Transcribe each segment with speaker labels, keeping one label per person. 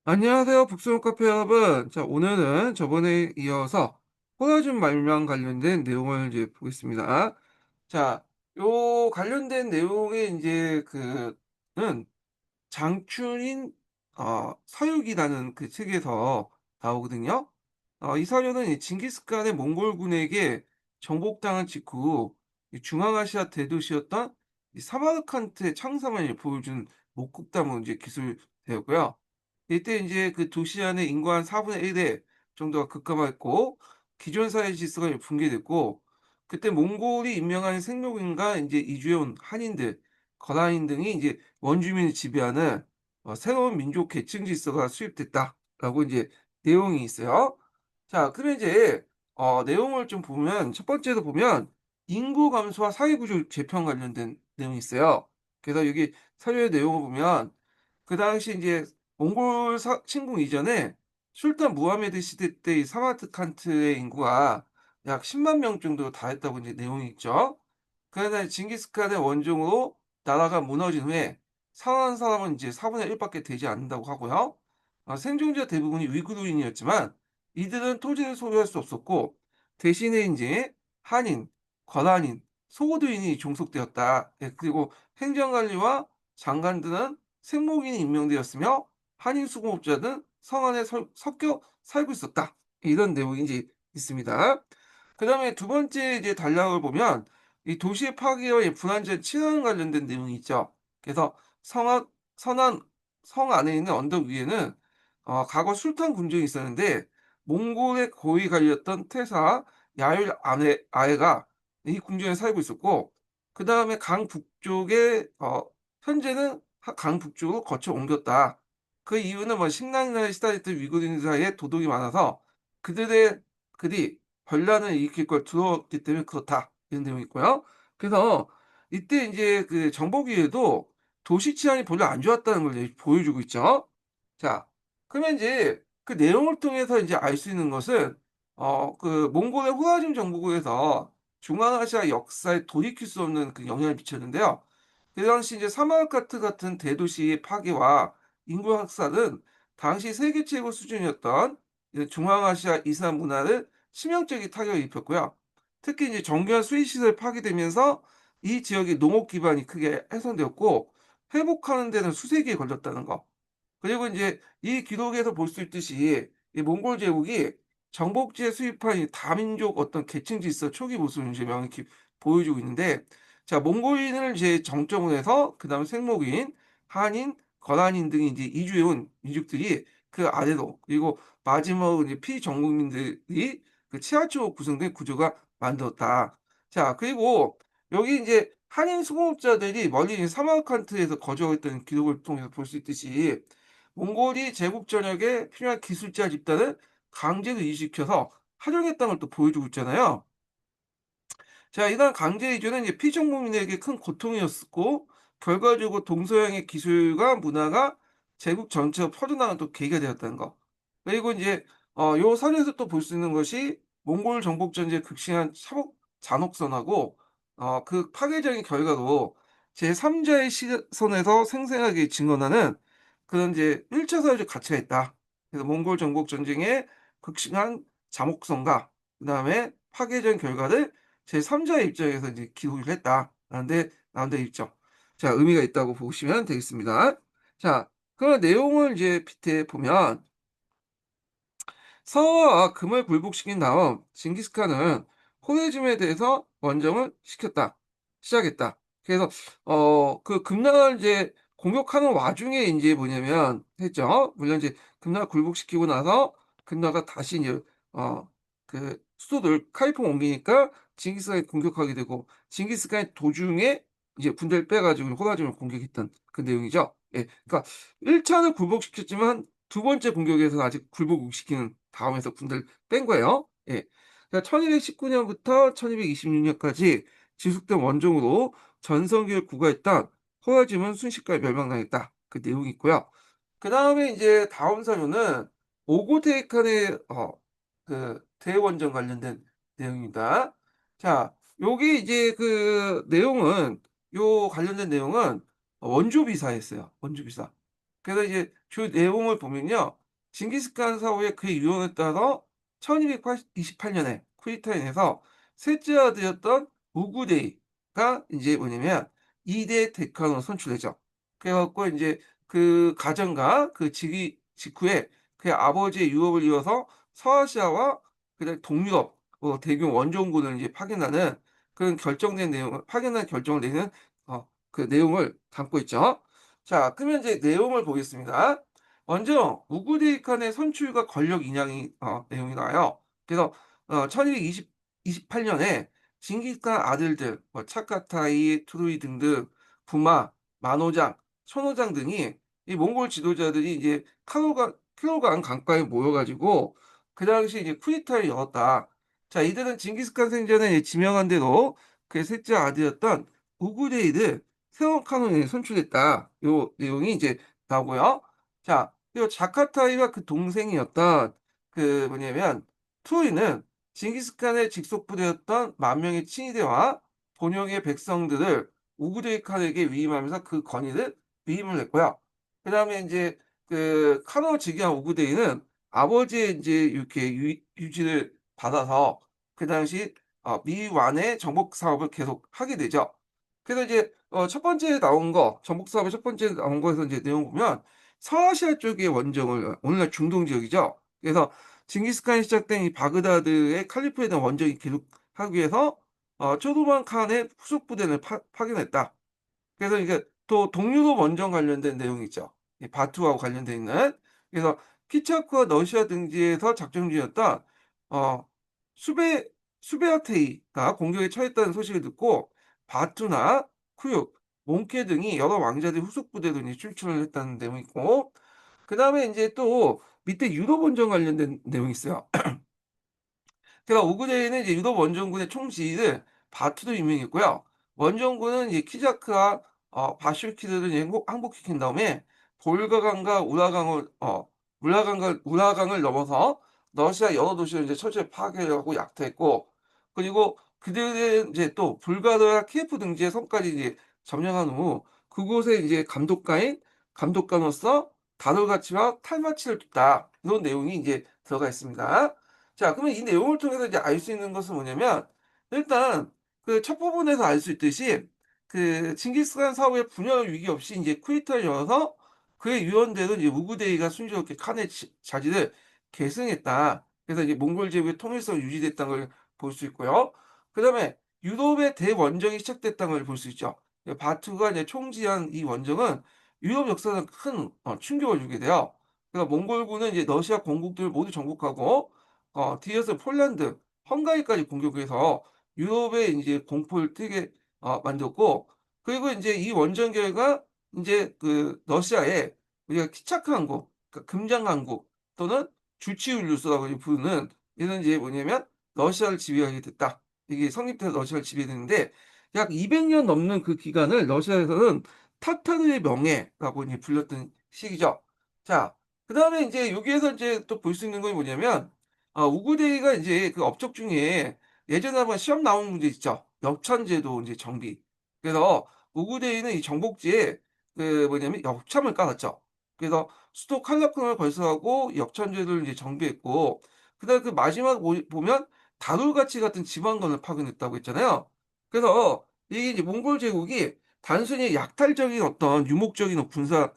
Speaker 1: 안녕하세요. 북스론 카페 여러분. 자, 오늘은 저번에 이어서 호라줌 말랑 관련된 내용을 이제 보겠습니다. 자, 요 관련된 내용의 이제 그는 장춘인 서유기라는 그 책에서 나오거든요. 이 사료는 이 징기스칸의 몽골군에게 정복당한 직후 이 중앙아시아 대도시였던 이 사마르칸트의 창성을 보여준 목국다문 이제 기술되었고요. 이때 이제 그 도시 안에 인구 한 4분의 1의 정도가 급감했고 기존 사회 질서가 붕괴됐고 그때 몽골이 임명한 생록인과 이제 이주해온 한인들, 거란인 등이 이제 원주민을 지배하는 새로운 민족 계층 질서가 수립됐다라고 이제 내용이 있어요. 자, 그러면 이제 내용을 좀 보면 첫 번째로 보면 인구 감소와 사회 구조 재편 관련된 내용이 있어요. 그래서 여기 사료의 내용을 보면 그 당시 이제 몽골 침공 이전에 술탄 무하메드 시대 때 이 사마르칸트의 인구가 약 10만 명 정도 달했다고 이제 내용이 있죠. 그러나 징기스칸의 원종으로 나라가 무너진 후에 살아난 사람은 이제 4분의 1밖에 되지 않는다고 하고요. 생존자 대부분이 위구르인이었지만 이들은 토지를 소유할 수 없었고 대신에 이제 한인, 거란인, 소고도인이 종속되었다. 예, 그리고 행정관리와 장관들은 생목인이 임명되었으며 한인 수공업자는 성안에 섞여 살고 있었다. 이런 내용이 이제 있습니다. 그다음에 두 번째 이제 단락을 보면 이 도시의 파괴와 이 불안전 치안 관련된 내용이 있죠. 그래서 성안 선안 성 안에 있는 언덕 위에는 과거 술탄 군정이 있었는데 몽골의 고위 관리였던 태사 야율 아해가 이 궁전에 살고 있었고 그다음에 강 북쪽에 현재는 강 북쪽으로 거쳐 옮겼다. 그 이유는 뭐 식량난에 시달렸던 위구르인 사이에 도둑이 많아서 그들의 그들이 반란을 일으킬 걸 두려웠기 때문에 그렇다. 이런 내용이 있고요. 그래서 이때 이제 그 정보기에도 도시 치안이 별로 안 좋았다는 걸 이제 보여주고 있죠. 자, 그러면 이제 그 내용을 통해서 이제 알 수 있는 것은 그 몽골의 후아진 정복에서 중앙아시아 역사에 돌이킬 수 없는 그 영향을 미쳤는데요. 그 당시 이제 사마르카트 같은 대도시의 파괴와 인구 확산은 당시 세계 최고 수준이었던 이 중앙아시아 이슬람 문화를 치명적인 타격을 입혔고요. 특히 이제 정교한 수의 시설이 파괴되면서 이 지역의 농업 기반이 크게 훼손되었고 회복하는 데는 수세기에 걸렸다는 거. 그리고 인제 이 기록에서 볼 수 있듯이 이 몽골 제국이 정복지에 수입한 이 다민족 어떤 계층 질서 초기 모습을 이제 명확히 보여주고 있는데 자 몽골인을 이제 정점으로 해서 그다음에 생목인, 한인, 거란인 등이 이제 이주해 온 민족들이 그 아래로 그리고 마지막으로 이제 피정복민들이 그 치아처로 구성된 구조가 만들었다. 자 그리고 여기 인제 한인 수공업자들이 멀리 있는 사마르칸트에서 거주했던 기록을 통해서 볼 수 있듯이 몽골이 제국 전역에 필요한 기술자 집단을 강제로 이주시켜서 활용했다는 걸 또 보여주고 있잖아요. 자, 이러한 강제 이주는 이제 피정복민에게 큰 고통이었고 결과적으로 동서양의 기술과 문화가 제국 전체로 퍼져나가는 또 계기가 되었다는 거. 그리고 이제 요 사례에서 또 볼 수 있는 것이 몽골 정복 전쟁에 극심한 잔혹선하고 그 파괴적인 결과로 제3자의 시선에서 생생하게 증언하는 그런 이제 1차 사회적 가치가 있다. 그래서 몽골 정복 전쟁의 극심한 잔혹성과 그다음에 파괴적인 결과를 제3자의 입장에서 이제 기록을 했다라는 데 나온 데 있죠. 자, 의미가 있다고 보시면 되겠습니다. 자, 그 내용을 이제 밑에 보면 서와 금을 굴복시킨 다음 징기스칸은 호레즘에 대해서 원정을 시작했다. 그래서 그 금나라를 이제 공격하는 와중에 인제 뭐냐면 했죠. 물론 이제 금나라 굴복시키고 나서 금나라가 다시 이제 그 수도를 카이포 옮기니까 징기스칸이 공격하게 되고 징기스칸이 도중에 이제 군대를 빼 가지고 호라즘을 공격했던 그 내용이죠. 예. 그러니까 1 차는 굴복시켰지만 두 번째 공격에서는 아직 굴복시키는 다음에서 군대를 뺀 거예요. 예. 그러니까 1219 년부터 1226 년까지 지속된 원정으로 전성기를 구가했던 호라즘은 순식간에 멸망당했다. 그 내용이 있고요. 그다음에 인제 다음 사료는 오고테이칸의 그 대원전 관련된 내용입니다. 자, 요게 이제 그 내용은 요 관련된 내용은 원조비사였어요. 원조비사. 그래서 이제 주 내용을 보면요. 징기스칸 사후에 그의 유언에 따라 1228 년에 쿠데타에 의해서 셋째 아들이었던 우구데이가 인제 뭐냐면 2대 대칸으로 선출되죠. 그래 갖고 인제 그 가정과 그 즉위 직후에 그의 아버지의 유업을 이어서 서아시아와 그다음에 동유럽 대규모 원정군을 이제 파견하는 그런 결정된 내용을 파견한 결정을 내는 그 내용을 담고 있죠. 자 그러면 이제 내용을 보겠습니다. 먼저 우구데이 칸의 선출과 권력 인양이 내용이 나와요. 그래서 1228 년에 징기스칸 아들들 뭐 차카타이, 투르이 등등 부마, 만호장, 천호장 등이 이 몽골 지도자들이 이제 카로강 강가에 모여 가지고 그 당시 이제 쿠데타를 열었다. 자 이들은 징기스칸 생전에 지명한 대로 그의 셋째 아들이었던 우구데이를 새로운 칸원에 선출했다. 요 내용이 이제 나오고요. 자 그리고 자카타이와 그 동생이었던 그 뭐냐면 투이는 징기스칸의 직속 부대였던 만 명의 친위대와 본영의 백성들을 우구데이 칸에게 위임하면서 그 권위를 위임을 했고요. 그다음에 인제 그 카노 즉위한 우구데이는 아버지의 인제 이렇게 유지를 받아서 그 당시 미완의 정복 사업을 계속 하게 되죠. 그래서 이제 첫 번째 나온 거 정복 사업의 첫 번째 나온 거에서 인제 내용 보면 서아시아 쪽의 원정을 오늘날 중동 지역이죠. 그래서 징기스칸이 시작된 이 바그다드의 칼리프에 대한 원정이 계속하기 위해서 초도만 칸의 후속 부대를 파견했다. 그래서 이게 또 동유럽 원정 관련된 내용이 있죠. 이 바투하고 관련돼 있는. 그래서 키차크와 러시아 등지에서 작전 중이었던 어 수베 수베아테이가 공격에 처했다는 소식을 듣고 바투나 쿠육, 몽케 등이 여러 왕자들의 후속 부대로 이제 출전을 했다는 내용이 있고 그다음에 인제 또 밑에 유럽 원정 관련된 내용이 있어요. 그러니까 오그레이는 이제 유럽 원정군의 총지휘를 바투도 임명했고요. 원정군은 이제 키자크와 바슈키르를 이제 항복시킨 다음에 볼가강과 우라강을 넘어서 러시아 여러 도시를 이제 철저히 파괴하고 약탈했고 그리고 그들의 이제 또 불가르와 키예프 등지의 섬까지 이제 점령한 후 그곳에 이제 감독관으로서 다돌가치와 탈마치를 뒀다. 이런 내용이 이제 들어가 있습니다. 자 그러면 이 내용을 통해서 이제 알 수 있는 것은 뭐냐면 일단 그 첫 부분에서 알 수 있듯이 그 징기스칸 사후에 분열 위기 없이 인제 쿠데타를 열어서 그의 유언대로 이제 우구데이가 순조롭게 칸의 자리를 계승했다. 그래서 이제 몽골 제국의 통일성이 유지됐다는 걸 볼 수 있고요. 그다음에 유럽의 대원정이 시작됐다는 걸 볼 수 있죠. 바투가 이제 총지휘한 이 원정은 유럽 역사상 큰 충격을 주게 돼요. 그러니까 몽골군은 이제 러시아 건국들을 모두 정복하고 뒤이어서 폴란드, 헝가리까지 공격해서 유럽에 인제 공포를 뛰게 만들었고 그리고 인제 이 원정 결과 인제 그 러시아에 우리가 키차크 항구 그러니까 금장 항구 또는 주치울루스라고 이제 부르는 얘는 이제 뭐냐면 러시아를 지배하게 됐다. 이게 성립돼서 러시아를 지배했는데 약 200년 넘는 그 기간을 러시아에서는 타타르의 명예라고 이제 불렸던 시기죠. 자 그다음에 인제 여기에서 인제 또 볼 수 있는 건 뭐냐면 우구데이가 인제 그 업적 중에 예전에 한번 시험 나온 문제 있죠. 역찬제도 인제 정비. 그래서 우구데이는 이 정복지에 그 뭐냐면 역참을 깔았죠. 그래서 수도 칼라쿤을 건설하고 역찬제도를 이제 정비했고 그다음에 그 마지막 보면 다돌가치 같은 지방건을 파견했다고 했잖아요. 그래서 이게 이제 몽골 제국이 단순히 약탈적인 어떤 유목적인 군사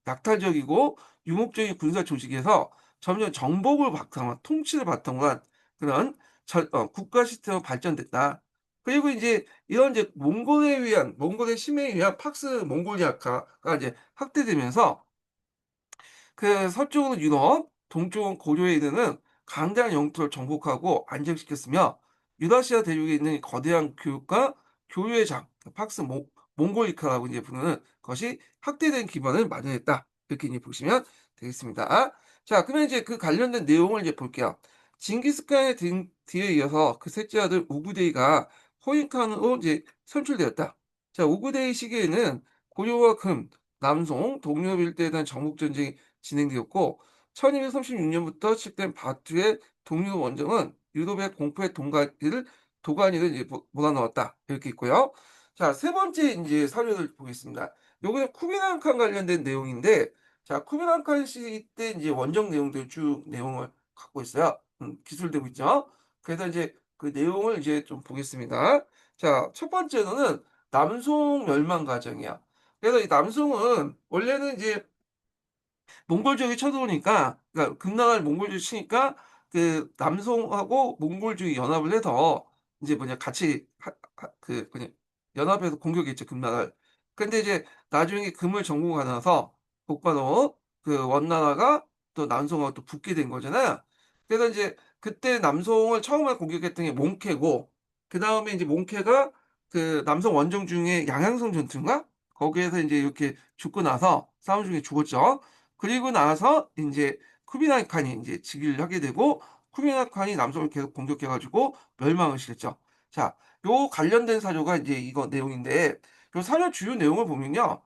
Speaker 1: 약탈적이고 유목적인 군사 조직에서 점점 정복을 바탕으로 통치를 바탕으로 한 그런 국가 시스템으로 발전됐다. 그리고 인제 이런 이제 몽골의 침해에 의한 팍스 몽골리아카가 이제 확대되면서 그 서쪽은 유럽, 동쪽은 고려에 이르는 강대한 영토를 정복하고 안정시켰으며 유라시아 대륙에 있는 거대한 교육과 교류의 장, 팍스 몽골리카라고 이제 부르는 것이 확대된 기반을 마련했다. 이렇게 이제 보시면 되겠습니다. 자, 그러면 이제 그 관련된 내용을 이제 볼게요. 징기스칸의 뒤에 이어서 그 셋째 아들 우구데이가 호인칸으로 이제 선출되었다. 자, 우구데이 시기에는 고려와 금, 남송, 동유럽 일대에 대한 정복 전쟁이 진행되었고 1236 년부터 시작된 바투의 독립 원정은 유럽의 공포의 도가니를 이제 몰아넣었다. 이렇게 있고요. 자, 세 번째 인제 사료를 보겠습니다. 요거는 쿠비랑 칸 관련된 내용인데 자, 쿠빌라이 시 때 이제 원정 내용들 쭉 내용을 갖고 있어요. 기술되고 있죠. 그래서 이제 그 내용을 이제 좀 보겠습니다. 자, 첫 번째로는 남송 멸망 과정이야. 그래서 이 남송은 원래는 이제 몽골족이 쳐들어오니까, 그러니까 금나라를 몽골족이 치니까 그 남송하고 몽골족이 연합을 해서 이제 뭐냐 같이 그 뭐냐 연합해서 공격했죠, 금나라를. 근데 이제 나중에 금을 정복하고 나서 곧바로 그 원나라가 또 남송하고 또 붙게 된 거잖아요. 그래서 이제 그때 남송을 처음에 공격했던 게 몽케고, 그다음에 이제 몽케가 그 남송 원정 중에 양양성 전투인가? 거기에서 이제 이렇게 죽고 나서 싸움 중에 죽었죠. 그리고 나서 인제 쿠빌라이 칸이 인제 즉위를 하게 되고, 쿠빌라이 칸이 남성을 계속 공격해 가지고 멸망을 시켰죠. 자, 요 관련된 사료가 인제 이거 내용인데, 요 사료 주요 내용을 보면요.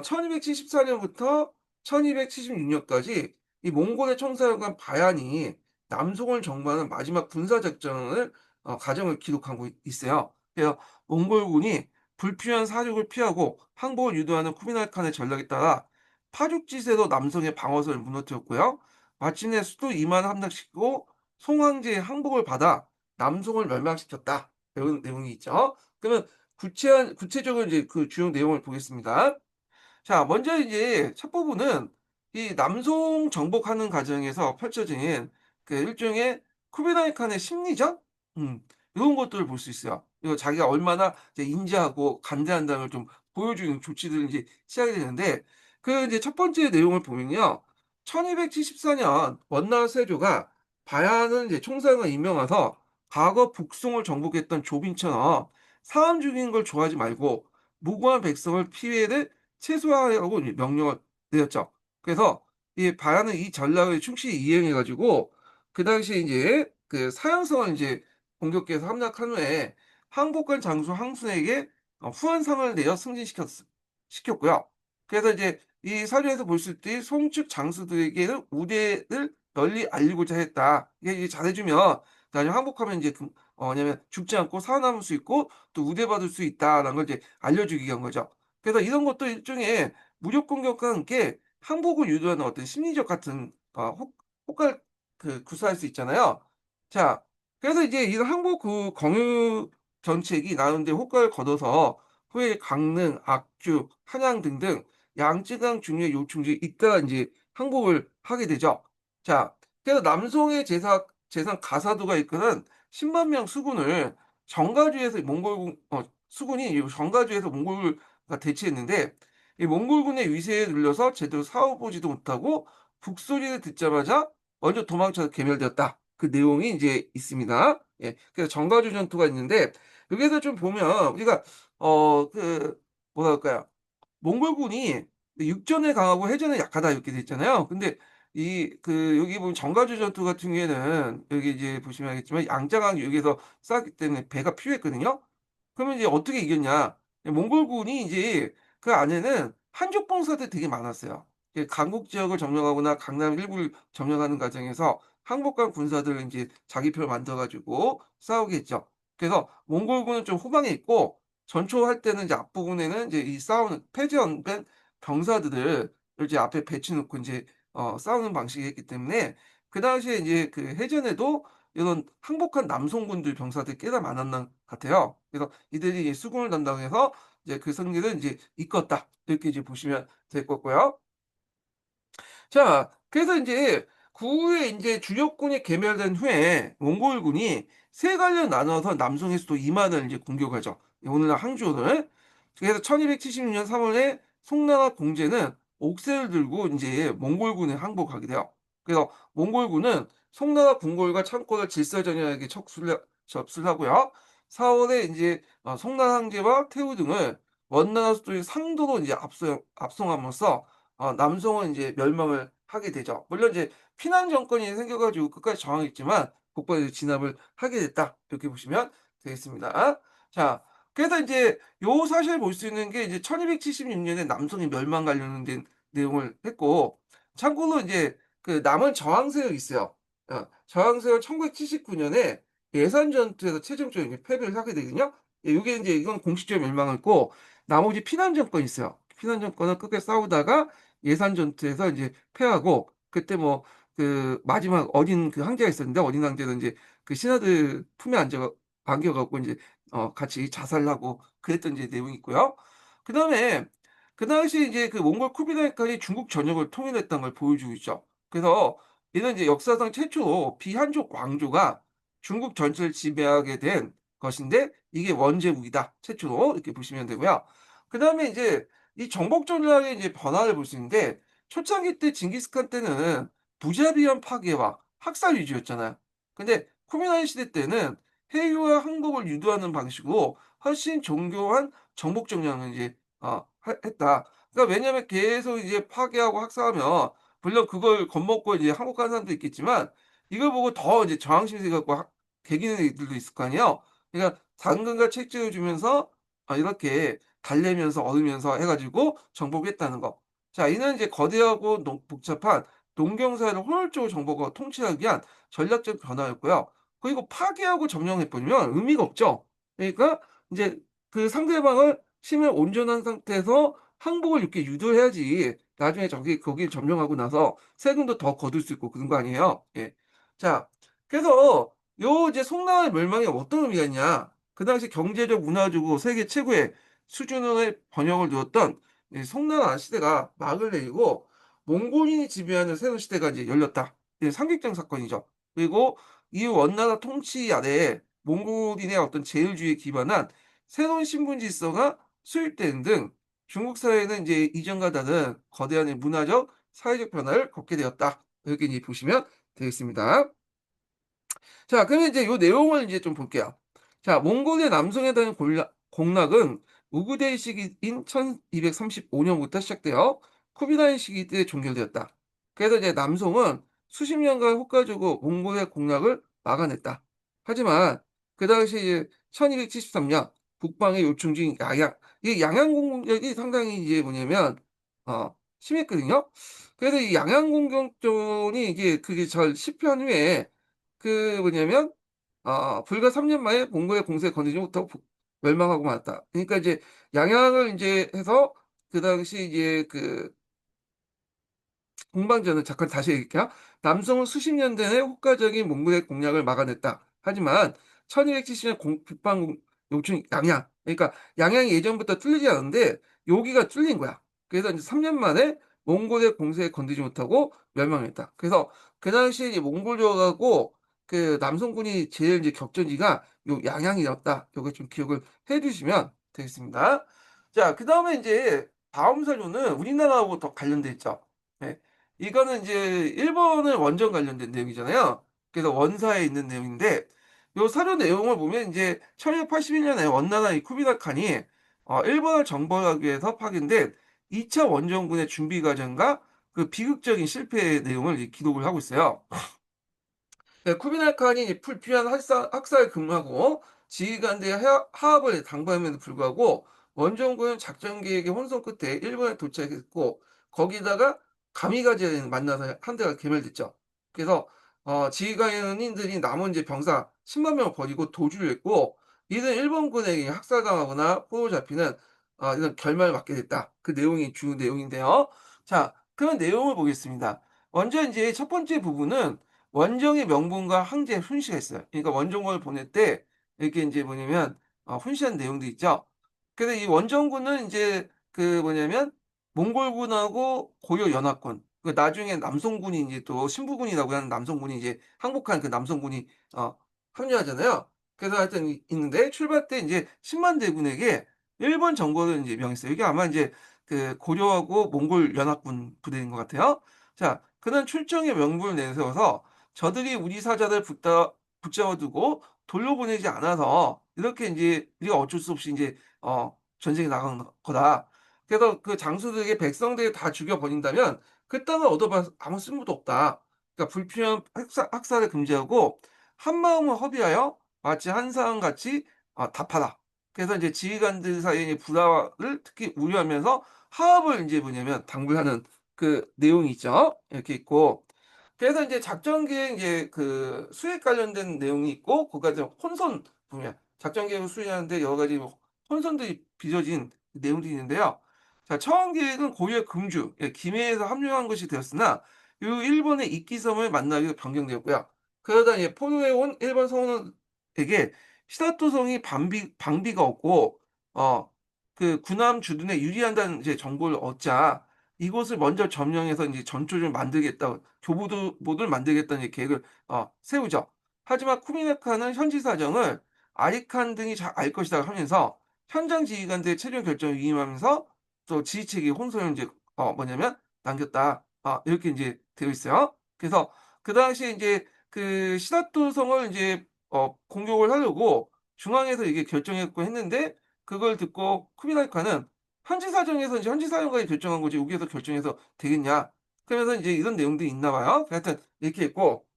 Speaker 1: 1274 년부터 1276 년까지 이 몽골의 청사령관 바얀이 남송을 정복하는 마지막 군사 작전을 과정을 기록하고 있어요. 그래서 몽골군이 불필요한 사륙을 피하고 항복을 유도하는 쿠빌라이 칸의 전략에 따라 파죽지세로 남성의 방어선을 무너뜨렸고요. 마침내 수도 이만을 함락시키고 송황제의 항복을 받아 남송을 멸망시켰다. 이런 내용이 있죠. 그러면 구체적으로 이제 그 주요 내용을 보겠습니다. 자, 먼저 이제 첫 부분은 이 남송 정복하는 과정에서 펼쳐진 그 일종의 쿠빌라이 칸의 심리전? 음, 이런 것들을 볼 수 있어요. 그리고 자기가 얼마나 이제 인자하고 간대한다는 걸 좀 보여주는 조치들을 이제 취하게 되는데, 그 이제 첫 번째 내용을 보면요. 1274년 원나라 세조가 바야흐는 이제 총상을 임명해서 과거 북송을 정복했던 조빈처럼 사람 죽이는 걸 좋아하지 말고 무고한 백성을 피해를 최소화하라고 이제 명령을 내렸죠. 그래서 이 바야흐는 이 전략을 충실히 이행해 가지고 그 당시에 인제 그 사형성을 인제 공격해서 함락한 후에 항복한 장수 항순에게 후한상을 내어 시켰고요. 그래서 이제 이 사료에서 볼 수 있듯이 송측 장수들에게는 우대를 널리 알리고자 했다. 이게 이제 잘해 주면 나중에 항복하면 인제 뭐냐면 죽지 않고 살아남을 수 있고 또 우대받을 수 있다라는 걸 이제 알려주기 위한 거죠. 그래서 이런 것도 일종의 무력 공격과 함께 항복을 유도하는 어떤 심리적 같은 효 효과를 구사할 수 있잖아요. 자, 그래서 이제 이런 항복 그 경유 정책이 나오는데 효과를 거둬서 후에 강릉, 악주, 한양 등등 양쯔강 중의 요충지에 잇따라 인제 항복을 하게 되죠. 자, 그래서 남송의 재상 가사도가 이끄는 10만 명 수군을 정가주에서 몽골군 수군이 이 정가주에서 몽골과 대치했는데, 이 몽골군의 위세에 눌려서 제대로 싸워보지도 못하고 북소리를 듣자마자 먼저 도망쳐서 괴멸되었다. 그 내용이 인제 있습니다. 예. 그래서 정가주 전투가 있는데, 여기에서 좀 보면 우리가 그 뭐랄까요? 몽골군이 육전에 강하고 해전에 약하다 이렇게 돼 있잖아요. 근데 여기 보면 정가주 전투 같은 경우에는 여기 이제 보시면 알겠지만 양자강 여기에서 싸웠기 때문에 배가 필요했거든요. 그러면 이제 어떻게 이겼냐? 몽골군이 이제 그 안에는 한족 봉사들이 되게 많았어요. 강국 지역을 점령하거나 강남 일부를 점령하는 과정에서 항복한 군사들을 인제 자기 표를 만들어 가지고 싸우게 했죠. 그래서 몽골군은 좀 후방에 있고 전초할 때는 이제 앞부분에는 이제 이 싸우는 패전된 병사들을 이제 앞에 배치 놓고 인제 싸우는 방식이었기 때문에 그 당시에 인제 그 해전에도 이런 항복한 남송군들 병사들이 꽤나 많았는 같아요. 그래서 이들이 이제 수군을 담당해서 이제 그 승리를 인제 이끌었다. 이렇게 이제 보시면 될 거고요. 자, 그래서 인제 그 후에 인제 주력군이 괴멸된 후에 몽골군이 세 갈래로 나눠서 남송의 수도 이만을 인제 공격하죠. 오늘날 항저우를. 그래서 1276년 3 월에 송나라 공제는 옥새를 들고 인제 몽골군에 항복하게 돼요. 그래서 몽골군은 송나라 궁궐과 창고를 질서정연하게 접수를 하고요. 4 월에 인제 송나라 황제와 태후 등을 원나라 수도인 상도로 이제 압송함으로써 남송은 이제 멸망을 하게 되죠. 물론 이제 피난 정권이 생겨 가지고 끝까지 저항했지만 곧바로 진압을 하게 됐다. 이렇게 보시면 되겠습니다. 자, 그래서 인제 요 사실을 볼 수 있는 게 이제 1276 년에 남송의 멸망 관련된 내용을 했고, 참고로 인제 그 남은 저항 세력이 있어요. 저항 세력은 1979 년에 예산 전투에서 최종적으로 이제 패배를 하게 되거든요. 예, 요게 인제 이건 공식적으로 멸망을 했고, 나머지 피난 정권이 있어요. 피난 정권은 끝까지 싸우다가 예산 전투에서 인제 패하고, 그때 뭐 마지막 어린 황제가 있었는데, 어린 황제는 인제 신하들 품에 안겨 갖고 인제 같이 자살을 하고 그랬던 이제 내용이 있고요. 그다음에 그 당시에 이제 몽골 쿠빌라이 칸이 중국 전역을 통일했다는 걸 보여주고 있죠. 그래서 이는 이제 역사상 최초로 비한족 왕조가 중국 전체를 지배하게 된 것인데, 이게 원제국이다, 최초로 이렇게 보시면 되고요. 그다음에 이제 이 정복 전략의 이제 변화를 볼 수 있는데, 초창기 때 징기스칸 때는 무자비한 파괴와 학살 위주였잖아요. 근데 쿠빌라이 시대 때는 해유와 항복을 유도하는 방식으로 훨씬 정교한 정복 전략을 이제 했다. 그러니까 왜냐하면 계속 이제 파괴하고 학살하면, 물론 그걸 겁먹고 이제 항복하는 사람도 있겠지만, 이걸 보고 더 이제 저항심세 갖고 개기는 애들도 있을 거 아니에요. 그러니까 당근과 채찍을 주면서 이렇게 달래면서 얻으면서 해 가지고 정복했다는 거. 자, 이는 이제 거대하고 복잡한 농경사회를 효율적으로 정복하고 통치하기 위한 전략적 변화였고요. 그리고 파괴하고 점령해 버리면 의미가 없죠. 그러니까 인제 상대방을 힘을 온전한 상태에서 항복을 이렇게 유도해야지 나중에 적이 거기를 점령하고 나서 세금도 더 거둘 수 있고 그런 거 아니에요. 예. 자, 그래서 요 이제 송나라의 멸망이 어떤 의미가 있냐. 그 당시 경제적, 문화적으로 세계 최고의 수준의 번영을 누렸던 이 송나라 시대가 막을 내리고 몽골인이 지배하는 새로운 시대가 이제 열렸다. 이게 상징적 사건이죠. 그리고 이 원나라 통치 아래에 몽골인의 어떤 제일주의에 기반한 새로운 신분 질서가 수립되는 등 중국 사회는 이제 이전과 다른 거대한 문화적, 사회적 변화를 겪게 되었다. 이렇게 이제 보시면 되겠습니다. 자, 그러면 이제 요 내용을 이제 좀 볼게요. 자, 몽골의 남성에 대한 공락은 우구데이 시기인 1235 년부터 시작되어 쿠비라이 시기 때 종결되었다. 그래서 이제 남송은 수십 년간 효과적으로 몽골의 공락을 막아냈다. 하지만 그 당시 이제 1273년 북방의 요충 중 이 양양 공격이 상당히 이제 뭐냐면 심했거든요. 그래서 이 양양 공격전이 이게 그게 잘 실패한 후에 뭐냐면 불과 3년 만에 몽골의 공세에 건드리지 못하고 멸망하고 말았다. 그러니까 이제 양양을 인제 해서 그 당시 이제 공방전을 잠깐 다시 얘기할게요. 남성은 수십 년 내내 효과적인 몽골의 공략을 막아냈다. 하지만 1270년 북방 요충 양양, 그러니까 양양이 예전부터 뚫리지 않았는데 여기가 뚫린 거야. 그래서 이제 3년 만에 몽골의 공세에 건드리지 못하고 멸망했다. 그래서 그 당시에 이제 몽골족하고 남성군이 제일 이제 격전지가 요 양양이었다. 요거 좀 기억을 해 두시면 되겠습니다. 자, 그다음에 인제 다음 사료는 우리나라하고 더 관련돼 있죠. 예. 이거는 이제 일본의 원전 관련된 내용이잖아요. 그래서 원사에 있는 내용인데, 요 사료 내용을 보면 인제 1281 년에 원나라 이 쿠비라 칸이 일본을 정벌하기 위해서 파견된 2차 원정군의 준비 과정과 비극적인 실패의 내용을 이 기록을 하고 있어요. 네, 쿠비나이 칸이 불필요한 학살을 금하고 지휘관들의 하합을 당부함에도 불구하고 원정군은 작전 계획의 혼선 끝에 일본에 도착했고, 거기다가 가미가제를 만나서 한대가 괴멸됐죠. 그래서 지휘관인들이 남은 이제 병사 10만 명을 버리고 도주를 했고, 이는 일본군에게 학살당하거나 포로 잡히는 이런 결말을 맞게 됐다. 그 내용이 주 내용인데요. 자, 그런 내용을 보겠습니다. 먼저 이제 첫 번째 부분은 원정의 명분과 황제의 훈시가 있어요. 그러니까 원정군을 보낼 때 이렇게 인제 뭐냐면 훈시한 내용도 있죠. 그래서 이 원정군은 인제 뭐냐면 몽골군하고 고려 연합군, 나중에 남송군이 인제 또 신부군이라고 하는 남송군이 이제 항복한 남송군이 합류하잖아요. 그래서 하여튼 있는데, 출발 때 인제 10만 대군에게 일본 정벌을 인제 명했어요. 이게 아마 인제 고려하고 몽골 연합군 부대인 것 같아요. 자, 그런 출정의 명분을 내세워서 저들이 우리 사자를 붙잡아 두고 돌려보내지 않아서 이렇게 인제 우리가 어쩔 수 없이 인제 전쟁에 나가는 거다. 그래서 그 장수들에게 백성들을 다 죽여 버린다면 그 땅을 얻어봐서 아무 쓸모도 없다. 그러니까 불필요한 학살을 금지하고 한마음을 hợp의하여 마치 한 사람같이 답하라. 그래서 인제 지휘관들 사이의 불화를 특히 우려하면서 화합을 인제 뭐냐면 당부하는 그 내용이 있죠. 이렇게 있고, 그래서 인제 작전 계획 이제 수행 관련된 내용이 있고, 그거가 이제 혼선 분야, 작전 계획을 수행하는데 여러 가지 혼선들이 빚어진 내용들이 있는데요. 자, 처음 계획은 고유의 금주, 김해에서 합류한 것이 되었으나 이 일본의 이끼섬을 만나기 위해 변경되었고요. 그러다 이제 포로해 온 일본 성원에게 시사토성이 방비가 없고 어 그 군함 주둔에 유리한다는 이제 정보를 얻자 이곳을 먼저 점령해서 이제 전초를 만들겠다, 교보도를 만들겠다는 이제 계획을 세우죠. 하지만 쿠미네카는 현지 사정을 아리칸 등이 잘 알 것이다 하면서 현장 지휘관들의 최종 결정을 위임하면서 또 지휘체계 혼선을 인제 뭐냐면 남겼다. 이렇게 인제 되어 있어요. 그래서 그 당시에 인제 그 시다토성을 인제 공격을 하려고 중앙에서 이게 결정했고 했는데 그걸 듣고 쿠빌라이 칸은 현지 사정에서 이제 현지 사정관이 결정한 거지 여기에서 결정해서 되겠냐. 그러면서 인제 이런 내용들이 있나 봐요. 하여튼 이렇게 했고,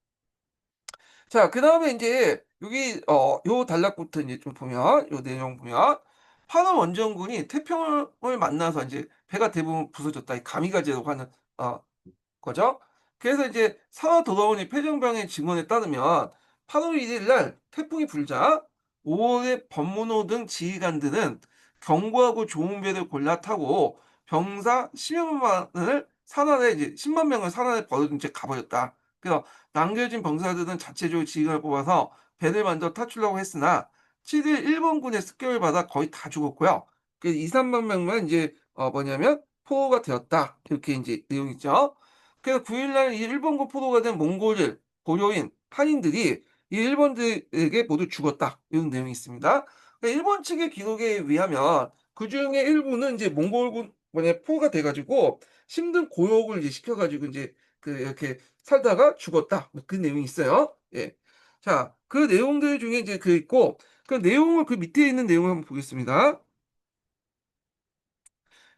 Speaker 1: 자, 그다음에 인제 여기 요 단락부터 인제 좀 보면 요 내용 보면 파도 원정군이 태평을 만나서 인제 배가 대부분 부서졌다. 이 가미가제라고 하는 어 거죠. 그래서 이제 사와 도서원이 패전병의 증언에 따르면 8월 1일 날 태풍이 불자 5월에 법문호 등 지휘관들은 견고하고 좋은 배를 골라 타고 병사 10여만을 산안에 이제 10만 명을 산안에 버려둔 채 가버렸다. 그래서 남겨진 병사들은 자체적으로 지휘관을 뽑아서 배를 먼저 탈출하고 했으나 7일 일본군의 습격을 받아 거의 다 죽었고요. 그 2-3만 명만 이제 뭐냐면 포로가 되었다. 이렇게 이제 내용이 있죠. 그래서 9일 날 이 일본군 포로가 된 몽골들, 고려인, 한인들이 이 일본들에게 모두 죽었다. 이런 내용이 있습니다. 그러니까 일본 측의 기록에 의하면 그중에 일부는 이제 몽골군 뭐냐 포로가 돼 가지고 힘든 고역을 이제 시켜 가지고 인제 그 이렇게 살다가 죽었다. 뭐 그 내용이 있어요. 예. 자, 그 내용들 중에 이제 그 있고 그 내용을 그 밑에 있는 내용을 한번 보겠습니다.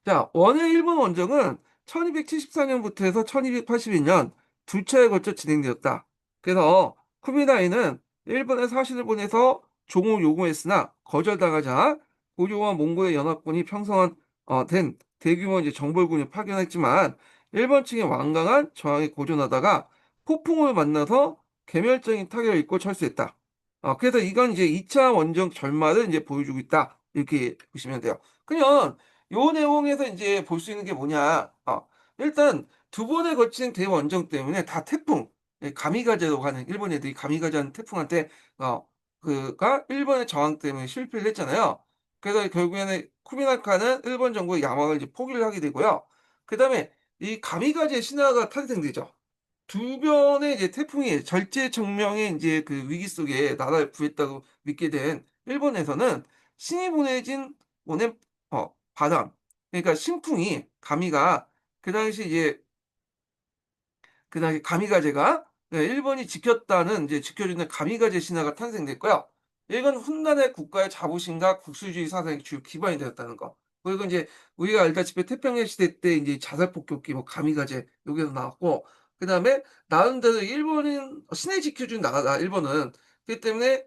Speaker 1: 자, 원의 일본 원정은 1274 년부터 해서 1281년 두 차에 걸쳐 진행되었다. 그래서 쿠비나이는 일본에 사신을 보내서 종을 요구했으나 거절당하자 고려와 몽골의 연합군이 형성한 된 대규모 이제 정벌군을 파견했지만 일본 측의 완강한 저항에 고전하다가 폭풍을 만나서 개멸적인 타격을 입고 철수했다. 그래서 이건 이제 2차 원정 결말을 이제 보여주고 있다. 이렇게 보시면 돼요. 그냥 요 내용에서 인제 볼 수 있는 게 뭐냐. 일단 두 번에 걸친 대원정 때문에 다 태풍, 가미가제라고 하는 일본 애들이 가미가제라는 태풍한테 어 그가 일본의 저항 때문에 실패를 했잖아요. 그래서 결국에는 쿠비나카는 일본 정부의 야망을 이제 포기를 하게 되고요. 그다음에 이 가미가제 신화가 탄생되죠. 두 번의 이제 태풍이 절체정명의 인제 그 위기 속에 나라를 구했다고 믿게 된 일본에서는 신이 보낸 바람, 그러니까 신풍이 가미가 그 당시 이제 그 당시 가미가제가 일본이 지켰다는 이제 지켜주는 가미가제 신화가 탄생됐고요. 이건 훗날의 국가의 자부심과 국수주의 사상의 주요 기반이 되었다는 거. 그리고 인제 우리가 알다시피 태평양 시대 때 인제 자살 폭격기 뭐 가미가제 여기에서 나왔고, 그다음에 나름대로 일본은 신을 지켜준 나라다 일본은. 그렇기 때문에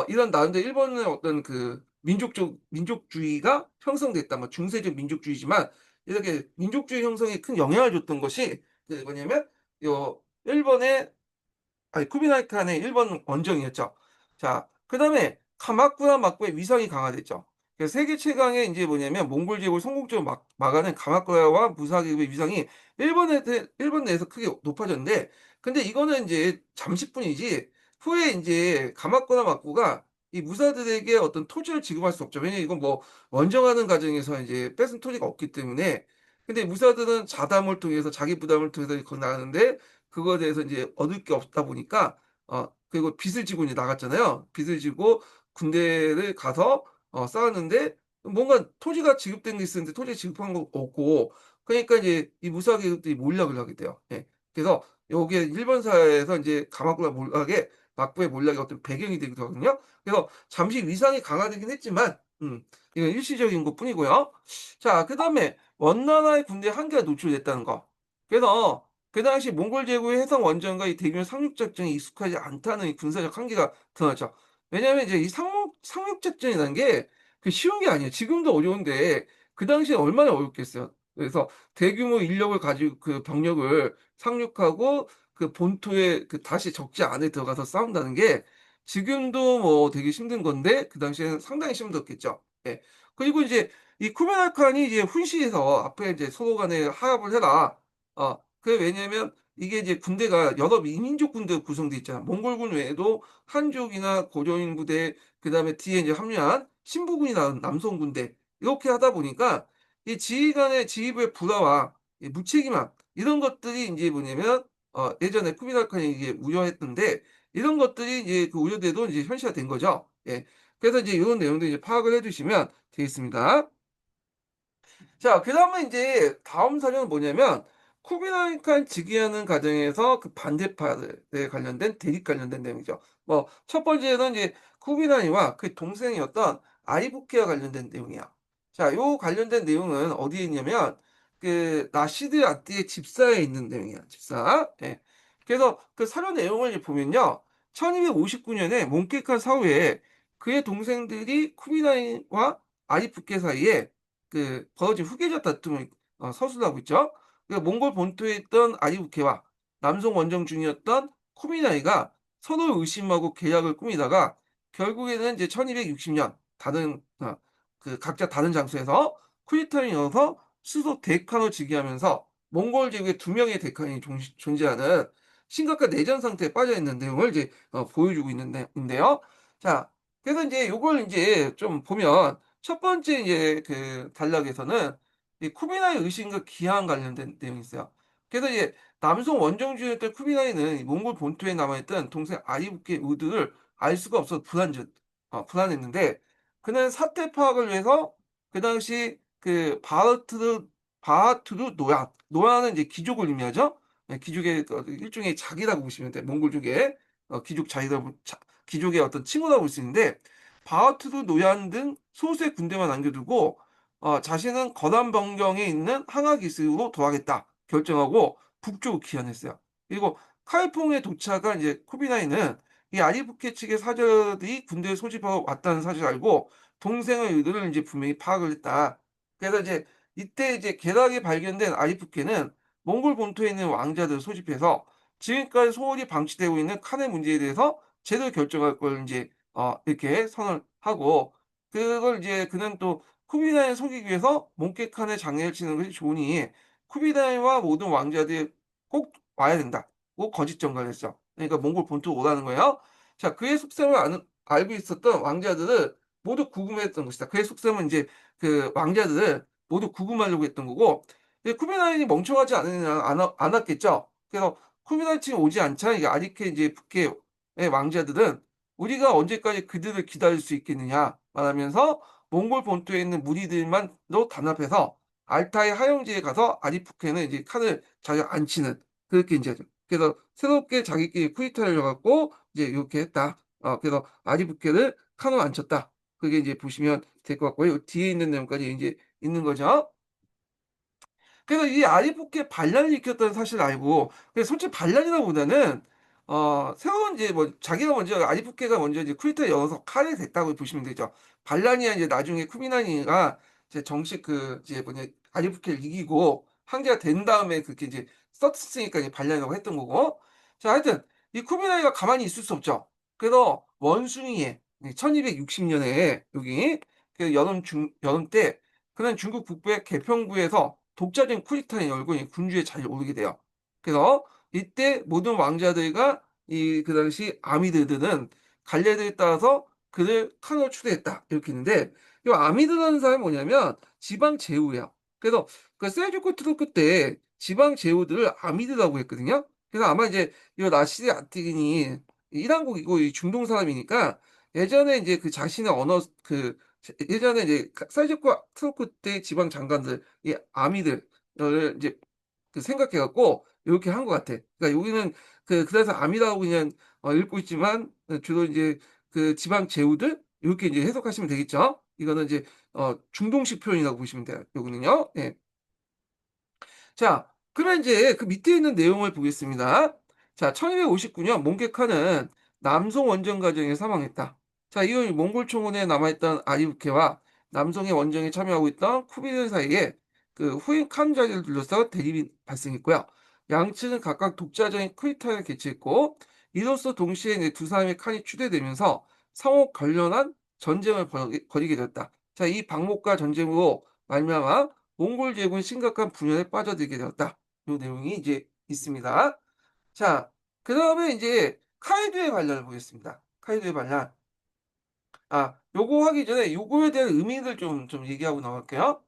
Speaker 1: 이런 나름대로 일본의 어떤 그 민족주의가 형성됐다. 뭐 중세적 민족주의지만 이렇게 민족주의 형성에 큰 영향을 줬던 것이 그 뭐냐면 일본의 쿠비나이 칸의 일본 원정이었죠. 자, 그다음에 가마쿠라 막부의 위상이 강화됐죠. 그래서 세계 최강의 인제 뭐냐면 몽골 제국을 성공적으로 막아낸 가마쿠라와 무사기의 위상이 일본 내에서 크게 높아졌는데, 근데 이거는 인제 잠시뿐이지 후에 인제 가마쿠라 막부가 이 무사들에게 어떤 토지를 지급할 수 없죠. 왜냐면 이건 뭐 원정하는 과정에서 인제 뺏은 토지가 없기 때문에. 근데 무사들은 자담을 통해서 자기 부담을 통해서 거기 나가는데 그거에 대해서 인제 얻을 게 없다 보니까 그리고 빚을 지고 이제 나갔잖아요. 빚을 지고 군대를 가서 싸웠는데 뭔가 토지가 지급된 게 있었는데 토지 지급한 거 없고, 그러니까 이제 이 무사 계급들이 몰락을 하게 돼요. 예. 그래서 요게 일본 사회에서 인제 가마쿠라 몰락의 막부의 몰락의 어떤 배경이 되기도 하거든요. 그래서 잠시 위상이 강화되긴 했지만 이건 일시적인 것뿐이고요. 자, 그다음에 원나라의 군대 한계가 노출됐다는 거. 그래서 그 당시 몽골 제국의 해상 원정과 이 대규모 상륙 작전에 익숙하지 않다는 이 군사적 한계가 드러나죠. 왜냐하면 이제 이 상륙 작전이라는 게 그 쉬운 게 아니에요. 지금도 어려운데 그 당시에 얼마나 어렵겠어요. 그래서 대규모 인력을 가지고 그 병력을 상륙하고 그 본토에 그 다시 적지 안에 들어가서 싸운다는 게 지금도 뭐 되게 힘든 건데 그 당시에는 상당히 힘들었겠죠. 예. 그리고 이제 이 쿠빌라이 칸이 이제 훈시해서 앞에 이제 서로 간에 하합을 해라. 그게 왜냐면 이게 이제 군대가 여러 이민족 군대로 구성돼 있잖아. 몽골군 외에도 한족이나 고려인 부대, 그다음에 뒤에 이제 합류한 신부군이 나온 남성 군대, 이렇게 하다 보니까 이 지휘관의 지휘부의 불화와 이 무책임함, 이런 것들이 인제 뭐냐면 예전에 쿠빌라이 칸이 이게 우려했던데, 이런 것들이 이제 그 우려대로 이제 현실화된 거죠. 예. 그래서 이제 요런 내용들 이제 파악을 해 주시면 되겠습니다. 자, 그다음에 인제 다음 사례는 뭐냐면, 쿠빌라이 칸 즉위하는 과정에서 그 반대파들에 관련된, 대립 관련된 내용이죠. 뭐 첫 번째는 이제 쿠빌라이와 그 동생이었던 아이부케와 관련된 내용이야. 자, 요 관련된 내용은 어디에 있냐면 그 나시드 아띠의 집사에 있는 내용이야, 집사. 예. 그래서 그 사료 내용을 이제 보면요. 1259 년에 몽케칸 사후에 그의 동생들이 쿠빌라이와 아이부케 사이에 그 벌어진 후계자 다툼을 서술하고 있죠. 그 몽골 본토에 있던 아리부케와 남송 원정 중이었던 쿠미나이가 서로를 의심하고 계약을 꾸미다가 결국에는 이제 1260년 다른 그 각자 다른 장소에서 쿠데타를 이뤄서 스스로 대칸을 즉위하면서 몽골 제국에 두 명의 대칸이 존재하는 심각한 내전 상태에 빠져 있는 내용을 이제 보여주고 있는데요. 자, 그래서 인제 요걸 인제 좀 보면 첫 번째 이제 그 단락에서는 이 쿠비나의 의심과 기한 관련된 내용이 있어요. 그래서 이제 남송 원정주였던 쿠비나이는 이 몽골 본토에 남아있던 동생 아리부케 우드를 알 수가 없어서 불안했는데, 그는 사태 파악을 위해서 그 당시 그 바하투르 노란은 이제 귀족을 의미하죠. 예, 귀족의 일종의 자기라고 보시면 돼요. 몽골족의 귀족 자기라고, 귀족의 어떤 칭호라고 볼 수 있는데, 바하투르 노얀 등 소수의 군대만 남겨두고 자신은 거란 변경에 있는 항하 기슭으로 돌아가겠다 결정하고 북쪽으로 귀환했어요. 그리고 카이퐁에 도착한 이제 쿠비나이는 이 아리부케 측의 사절이 군대를 소집하고 왔다는 사실을 알고 동생의 의도를 이제 분명히 파악을 했다. 그래서 이제 이때 이제 게락이 발견된 아리부케는 몽골 본토에 있는 왕자들을 소집해서 지금까지 소홀히 방치되고 있는 칸의 문제에 대해서 제대로 결정할 걸 이제 이렇게 선언을 하고, 그걸 이제 그는 또 쿠비라이를 속이기 위해서 몽케칸의 장례를 치는 것이 좋으니 쿠비라이와 모든 왕자들이 꼭 와야 된다. 고 거짓 전가를 했죠. 그러니까 몽골 본토로 오라는 거예요. 자, 그의 속셈을 알고 있었던 왕자들은 모두 구금했던 것이다. 그의 속셈은 이제 그 왕자들을 모두 구금하려고 했던 거고, 쿠비라이이 멍청하지 않으냐, 않았겠죠. 그래서 쿠비라이 측이 오지 않자 이게 아리케 이제 북의 왕자들은 우리가 언제까지 그들을 기다릴 수 있겠느냐 말하면서 몽골 본토에 있는 무리들만로 단합해서 알타이 하영지에 가서 아리푸케는 이제 칸을 자기가 앉히는, 그렇게 인제 하죠. 그래서 새롭게 자기끼리 쿠데타를 해 갖고 이제 요렇게 했다. 그래서 아리푸케를 칸으로 앉혔다. 그게 이제 보시면 될 것 같고요. 요 뒤에 있는 내용까지 인제 있는 거죠. 그래서 이 아리포케 반란을 일으켰다는 사실을 알고, 솔직히 반란이라기보다는 새로운 이제 뭐 자기가 먼저, 아리포케가 먼저 이제 쿠데타를 열어서 칼을 댔다고 보시면 되죠. 반란이 이제 나중에 쿠비나니가 이제 정식 그 이제 뭐냐 아리포케를 이기고 황제가 된 다음에 그렇게 이제 썼으니까 이제 반란이라고 했던 거고. 자, 하여튼 이 쿠비나이가 가만히 있을 수 없죠. 그래서 원숭이에 1260 년에 여기 그 여름 때 그는 중국 북부의 개평부에서 독자적인 쿠데타를 열고 이 군주의 자리에 오르게 돼요. 그래서 이때 모든 왕자들과 이 그 당시 아미르들은 갈래들에 따라서 그를 칸으로 추대했다 이렇게 있는데, 이 아미르라는 사람이 뭐냐면 지방 제후예요. 그래서 그 셀주크 투르크 때 지방 제후들을 아미르라고 했거든요. 그래서 아마 이제 이 나시르 아티긴이 이란국이고 이 중동 사람이니까 예전에 이제 그 자신의 언어 그 예전에 이제 셀주크 투르크 때 지방 장관들 이 아미들을 이제 그 생각해 갖고 요렇게 한 것 같아. 그러니까 여기는 그래서 아미라고 그냥 읽고 있지만 주로 인제 그 지방 제후들 요렇게 이제 해석하시면 되겠죠. 이거는 이제 중동식 표현이라고 보시면 돼요, 요거는요. 예. 자, 그러면 인제 그 밑에 있는 내용을 보겠습니다. 자, 1259년 몽케칸은 남송 원정 과정에 사망했다. 자, 이후 몽골 총원에 남아있던 아리부케와 남송의 원정에 참여하고 있던 쿠비들 사이에 그 후인 칸 자리를 둘러싸고 대립이 발생했고요. 양측은 각각 독자적인 쿠데타를 개최했고, 이로써 동시에 이제 두 사람의 칸이 추대되면서 상호 결연한 전쟁을 벌이게 되었다. 자, 이 방목과 전쟁으로 말미암아 몽골 제국은 심각한 분열에 빠져들게 되었다. 요 내용이 이제 있습니다. 자, 그다음에 이제 카이드의 반란을 보겠습니다. 카이드의 반란. 요거 하기 전에 요거에 대한 의미를 좀 얘기하고 나갈게요.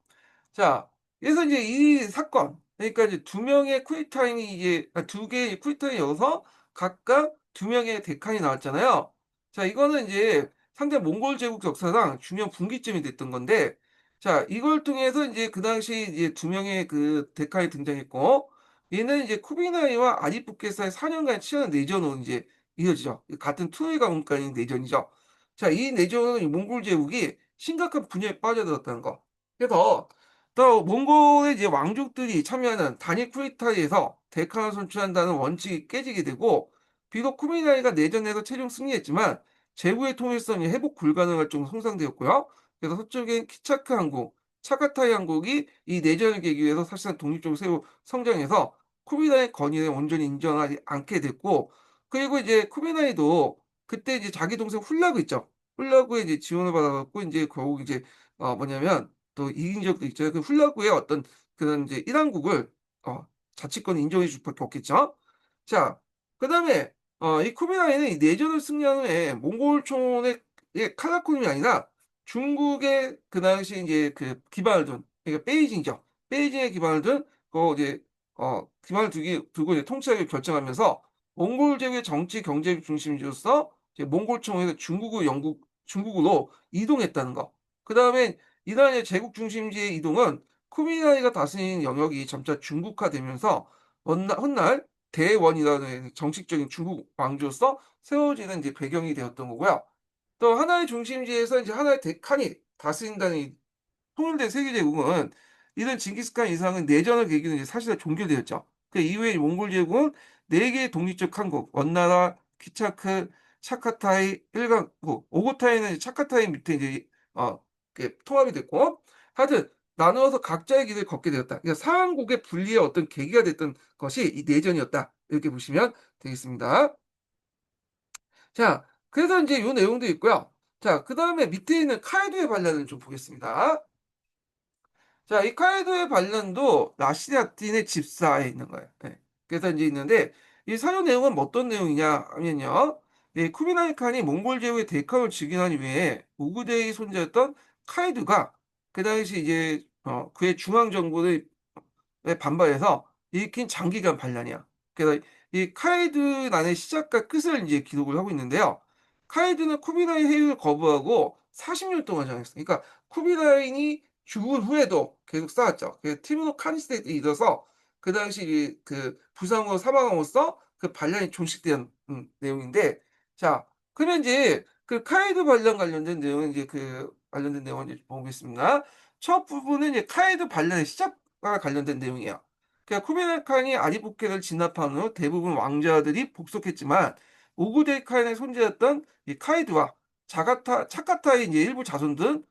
Speaker 1: 자, 그래서 이제 이 사건, 그러니까 이제 두 명의 쿠리타인이 이제 두 개의 쿠리타인이 여서 각각 두 명의 데칸이 나왔잖아요. 자, 이거는 이제 상대 몽골 제국 역사상 중요한 분기점이 됐던 건데, 자, 이걸 통해서 이제 그 당시 이제 두 명의 그 데칸이 등장했고, 얘는 이제 쿠비나이와 아디푸케사의 4년간 치열한 내전으로 이제 이어지죠. 같은 투르 가문간의 내전이죠. 자, 이 내전은 이 몽골 제국이 심각한 분열에 빠져들었다는 거. 그래서 또 몽골의 이제 왕족들이 참여하는 단일 쿠데타에서 데카를 선출한다는 원칙이 깨지게 되고, 비록 쿠미나이가 내전에서 최종 승리했지만 제국의 통일성이 회복 불가능할 정도로 손상되었고요. 그래서 서쪽엔 키차크 항국, 차가타이 항국이 이 내전을 계기로 해서 사실상 독립적으로 새로 성장해서 쿠미나이의 건의에 온전히 인정하지 않게 됐고, 그리고 이제 쿠미나이도 그때 이제 자기 동생 훌라그 있죠. 훌라그의 이제 지원을 받아 갖고 인제 결국 이제 뭐냐면 또 이긴 적도 있잖아요. 그 훌라그의 어떤 그런 이제 일왕국을 자치권을 인정해 줄 수밖에 없겠죠. 자, 그다음에 이 쿠비라이는 이 내전을 승리한 후에 몽골촌의 카라코름이 아니라 중국의 그 당시 인제 그 기반을 둔, 그러니까 베이징이죠. 베이징에 기반을 둔 이제 기반을 두고 이제 통치하기로 결정하면서 몽골 제국의 정치 경제 중심지로서 이제 몽골청에서 중국으로 이동했다는 거. 그다음에 이란의 제국 중심지의 이동은 쿠미라이가 다스리는 영역이 점차 중국화되면서 훗날 대원이라는 정식적인 중국 왕조로서 세워지는 이제 배경이 되었던 거고요. 또 하나의 중심지에서 이제 하나의 대칸이 다스린다는 이 통일된 세계제국은 이런 징기스칸 이상은 내전을 계기로 이제 사실상 종결되었죠. 그 이후에 몽골 제국은 4 개의 독립적汗国, 원나라, 키차크, 차카타이, 일간국, 오고타이는 차카타이 밑에 이제 통합이 됐고, 하여튼 나누어서 각자의 길을 걷게 되었다. 그러니까 상한국의 분리의 어떤 계기가 됐던 것이 이 내전이었다. 이렇게 보시면 되겠습니다. 자, 그래서 인제 요 내용도 있고요. 자, 그다음에 밑에 있는 카이도의 반란을 좀 보겠습니다. 자, 이 카이도의 반란도 라시아틴의 집사에 있는 거예요. 예. 그래서 인제 있는데 이 사료 내용은 뭐 어떤 내용이냐 하면요. 이 쿠빌라이 칸이 몽골 제국의 대항을 즉위한 이후에 우구데의 손자였던 카이두가 그 당시 이제 그의 중앙 정부의 반발해서 일으킨 장기간 반란이야. 그래서 이 카이드난의 시작과 끝을 인제 기록을 하고 있는데요. 카이드는 쿠빌라이 회유를 거부하고 40년 동안 저항했어. 그러니까 쿠빌라이이 죽은 후에도 계속 싸웠죠. 그 티무르 칸 시대에 이르러서 그 당시 부상으로 사망함으로써 그 반란이 종식된 내용인데, 자, 그러면 인제 그 카이드 반란 관련된 내용은 인제 관련된 내용을 이제 보겠습니다. 첫 부분은 이제 카이드 반란의 시작과 관련된 내용이에요. 그러니까 쿠빌라이 칸이 아리부케를 진압한 후 대부분 왕자들이 복속했지만 오구데이 칸의 손자였던 이 카이드와 차카타의 이제 일부 자손들은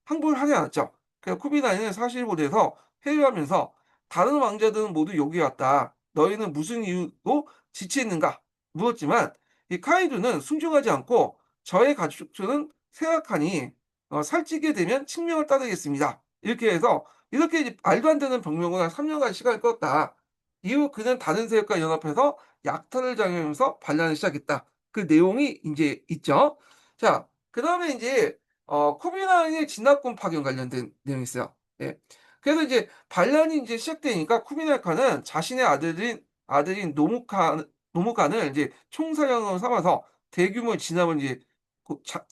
Speaker 1: 항복을 하지 않았죠. 그러니까 쿠빌라이는 사실보에서 회유하면서 다른 왕자들은 모두 여기 왔다. 너희는 무슨 이유로 지체했는가? 물었지만 이 카이드는 순종하지 않고 저의 가족들은 생각하니 살찌게 되면 칙명을 따르겠습니다. 이렇게 해서 이렇게 이제 말도 안 되는 병명으로 한 3 년간 시간을 끌었다. 이후 그는 다른 세력과 연합해서 약탈을 당하면서 반란을 시작했다. 그 내용이 인제 있죠. 자, 그다음에 인제 쿠빌라이의 진압군 파견 관련된 내용이 있어요. 예. 그래서 이제 반란이 인제 시작되니까 쿠빌라이 칸은 자신의 아들인 노무칸을 인제 총사령으로 삼아서 대규모의 진압을 이제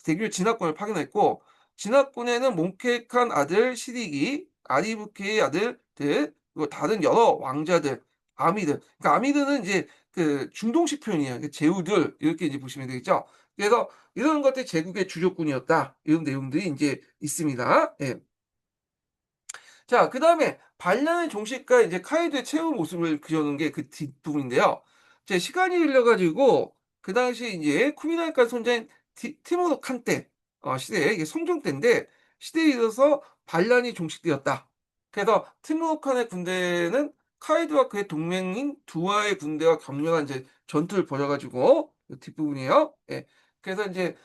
Speaker 1: 대규모 진압군을 파견했고, 진압군에는 몽케이 칸 아들 시디기, 아리부케의 아들들, 그리고 다른 여러 왕자들, 아미들. 그러니까 아미들은 이제 그 중동식 표현이에요. 그 제후들 이렇게 이제 보시면 되겠죠. 그래서 이런 것들이 제국의 주력군이었다. 이런 내용들이 인제 있습니다. 예. 자, 그다음에 반란의 종식과 이제 카이드의 최후 모습을 그려 놓은 게 그 뒷부분인데요. 이제 시간이 흘러 가지고 그 당시에 인제 쿠빌라이칸 손자인 티무르 칸 때 시대에, 이게 성종 때인데 시대에 이르러서 반란이 종식되었다. 그래서 티무르 칸의 군대는 카이드와 그의 동맹인 두아의 군대와 격렬한 이제 전투를 벌여 가지고, 요 뒷부분이에요. 예. 그래서 인제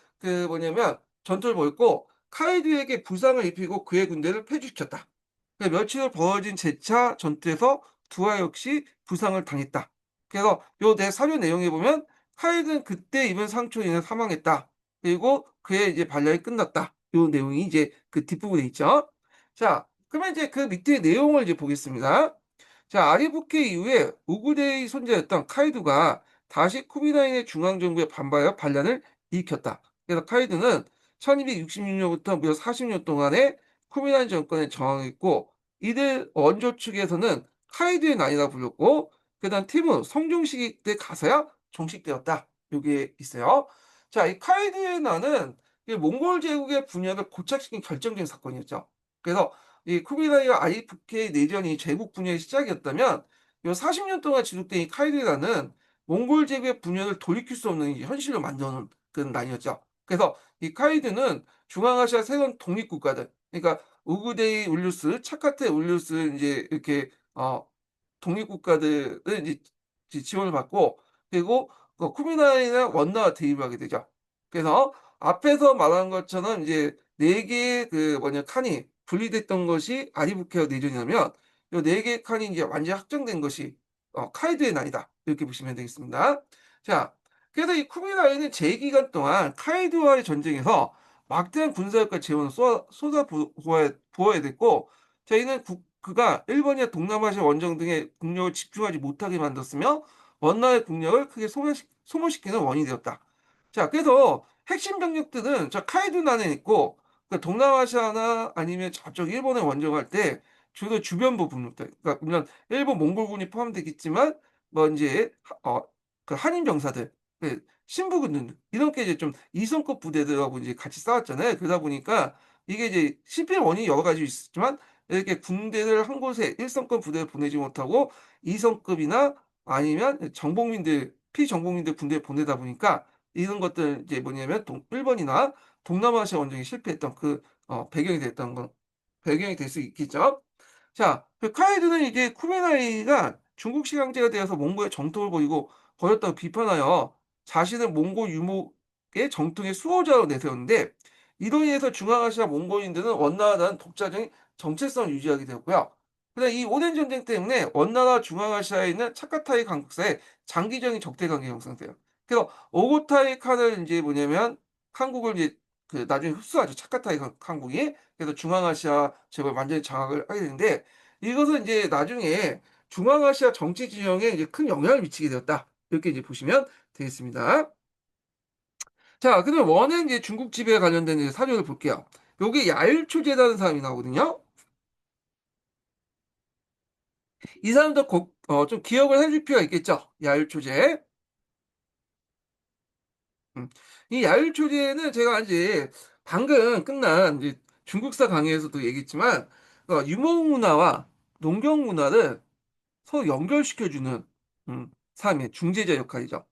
Speaker 1: 뭐냐면 전투를 벌였고 카이드에게 부상을 입히고 그의 군대를 패주시켰다. 며칠을 벌어진 재차 전투에서 두아 역시 부상을 당했다. 그래서 요 내 사료 내용에 보면 카이드는 그때 입은 상처로 인해 사망했다. 그리고 그의 이제 반란이 끝났다. 요 내용이 이제 그 뒷부분에 있죠. 자, 그러면 이제 그 밑에 내용을 이제 보겠습니다. 자, 아리부케 이후에 우구데의 손자였던 카이두가 다시 쿠비나인의 중앙정부에 반발하여 반란을 일으켰다. 그래서 카이두는 1266년부터 무려 40년 동안에 쿠비나인 정권에 저항했고, 이들 원조 측에서는 카이두의 난이라 불렀고, 그다음 팀은 성종시기 때 가서야 종식되었다. 요게 있어요. 자, 이 카이드의 난은 이 몽골 제국의 분열을 고착시킨 결정적인 사건이었죠. 그래서 이 쿠빌라이와 아리프케의 내전이 제국 분열의 시작이었다면, 요 40년 동안 지속된 이 카이드의 난은 몽골 제국의 분열을 돌이킬 수 없는 이 현실로 만들어 놓은 그런 난이었죠. 그래서 이 카이드는 중앙아시아 새로운 독립국가들, 그러니까 우그데이 울루스, 차카테 울루스 이제 이렇게 독립국가들을 이제 지원을 받고, 그리고 쿠미나이나 원나와 대립을 하게 되죠. 그래서 앞에서 말한 것처럼 이제 네 개의 그 뭐냐 칸이 분리됐던 것이 아리부케어 내전이라면, 요 네 개의 칸이 이제 완전히 확정된 것이 카이드의 난이다. 이렇게 보시면 되겠습니다. 자, 그래서 이 쿠미나이는 제2기간 동안 카이드와의 전쟁에서 막대한 군사력과 재원을 쏟아 부어야 됐고, 저희는 그가 일본이나 동남아시아 원정 등의 국력을 집중하지 못하게 만들었으며, 원나라의 국력을 크게 소모시키는 원인이 되었다. 자, 그래서 핵심 병력들은 저 카이두난에 있고, 그 동남아시아나 아니면 저쪽 일본에 원정할 때 주로 주변부 군력들, 그러니까 물론 일본 몽골군이 포함되겠지만, 뭐 이제 그 한인 병사들, 그 신부군들 이런 게 이제 좀 이성급 부대들하고 이제 같이 싸웠잖아요. 그러다 보니까 이게 이제 실패의 원인이 여러 가지 있었지만, 이렇게 군대를 한 곳에 1성급 부대를 보내지 못하고 2성급이나 아니면 정복민들, 피정복민들 군대에 보내다 보니까 이런 것들 이제 뭐냐면 일본이나 동남아시아 원정이 실패했던 그 배경이 됐던 건 배경이 될 수 있겠죠. 자, 그 카이드는 이제 쿠메나이가 중국식 황제가 되어서 몽골의 정통을 버렸다고 비판하여 자신을 몽골 유목의 정통의 수호자로 내세웠는데, 이로 인해서 중앙아시아 몽골인들은 원나라에 대한 독자적인 정체성을 유지하게 되었고요. 그다음 이 오랜 전쟁 때문에 원나라 중앙아시아에 있는 차카타이 강국사에 장기적인 적대 관계가 형성돼요. 그래서 오고타이 칸을 이제 뭐냐면 한국을 이제 그 나중에 흡수하죠. 차카타이 한국이. 그래서 중앙아시아 제국을 완전히 장악을 하게 되는데, 이것은 이제 나중에 중앙아시아 정치 지형에 이제 큰 영향을 미치게 되었다. 이렇게 이제 보시면 되겠습니다. 자, 그러면 원행 이제 중국 지배에 관련된 이제 사료를 볼게요. 요게 야일초제라는 사람이 나오거든요. 이 사람도 좀 기억을 해줄 필요가 있겠죠. 야일초제. 음. 이 야일초제는 제가 이제 방금 끝난 이제 중국사 강의에서도 얘기했지만, 유목문화와 농경문화를 서로 연결시켜주는 사람의 중재자 역할이죠.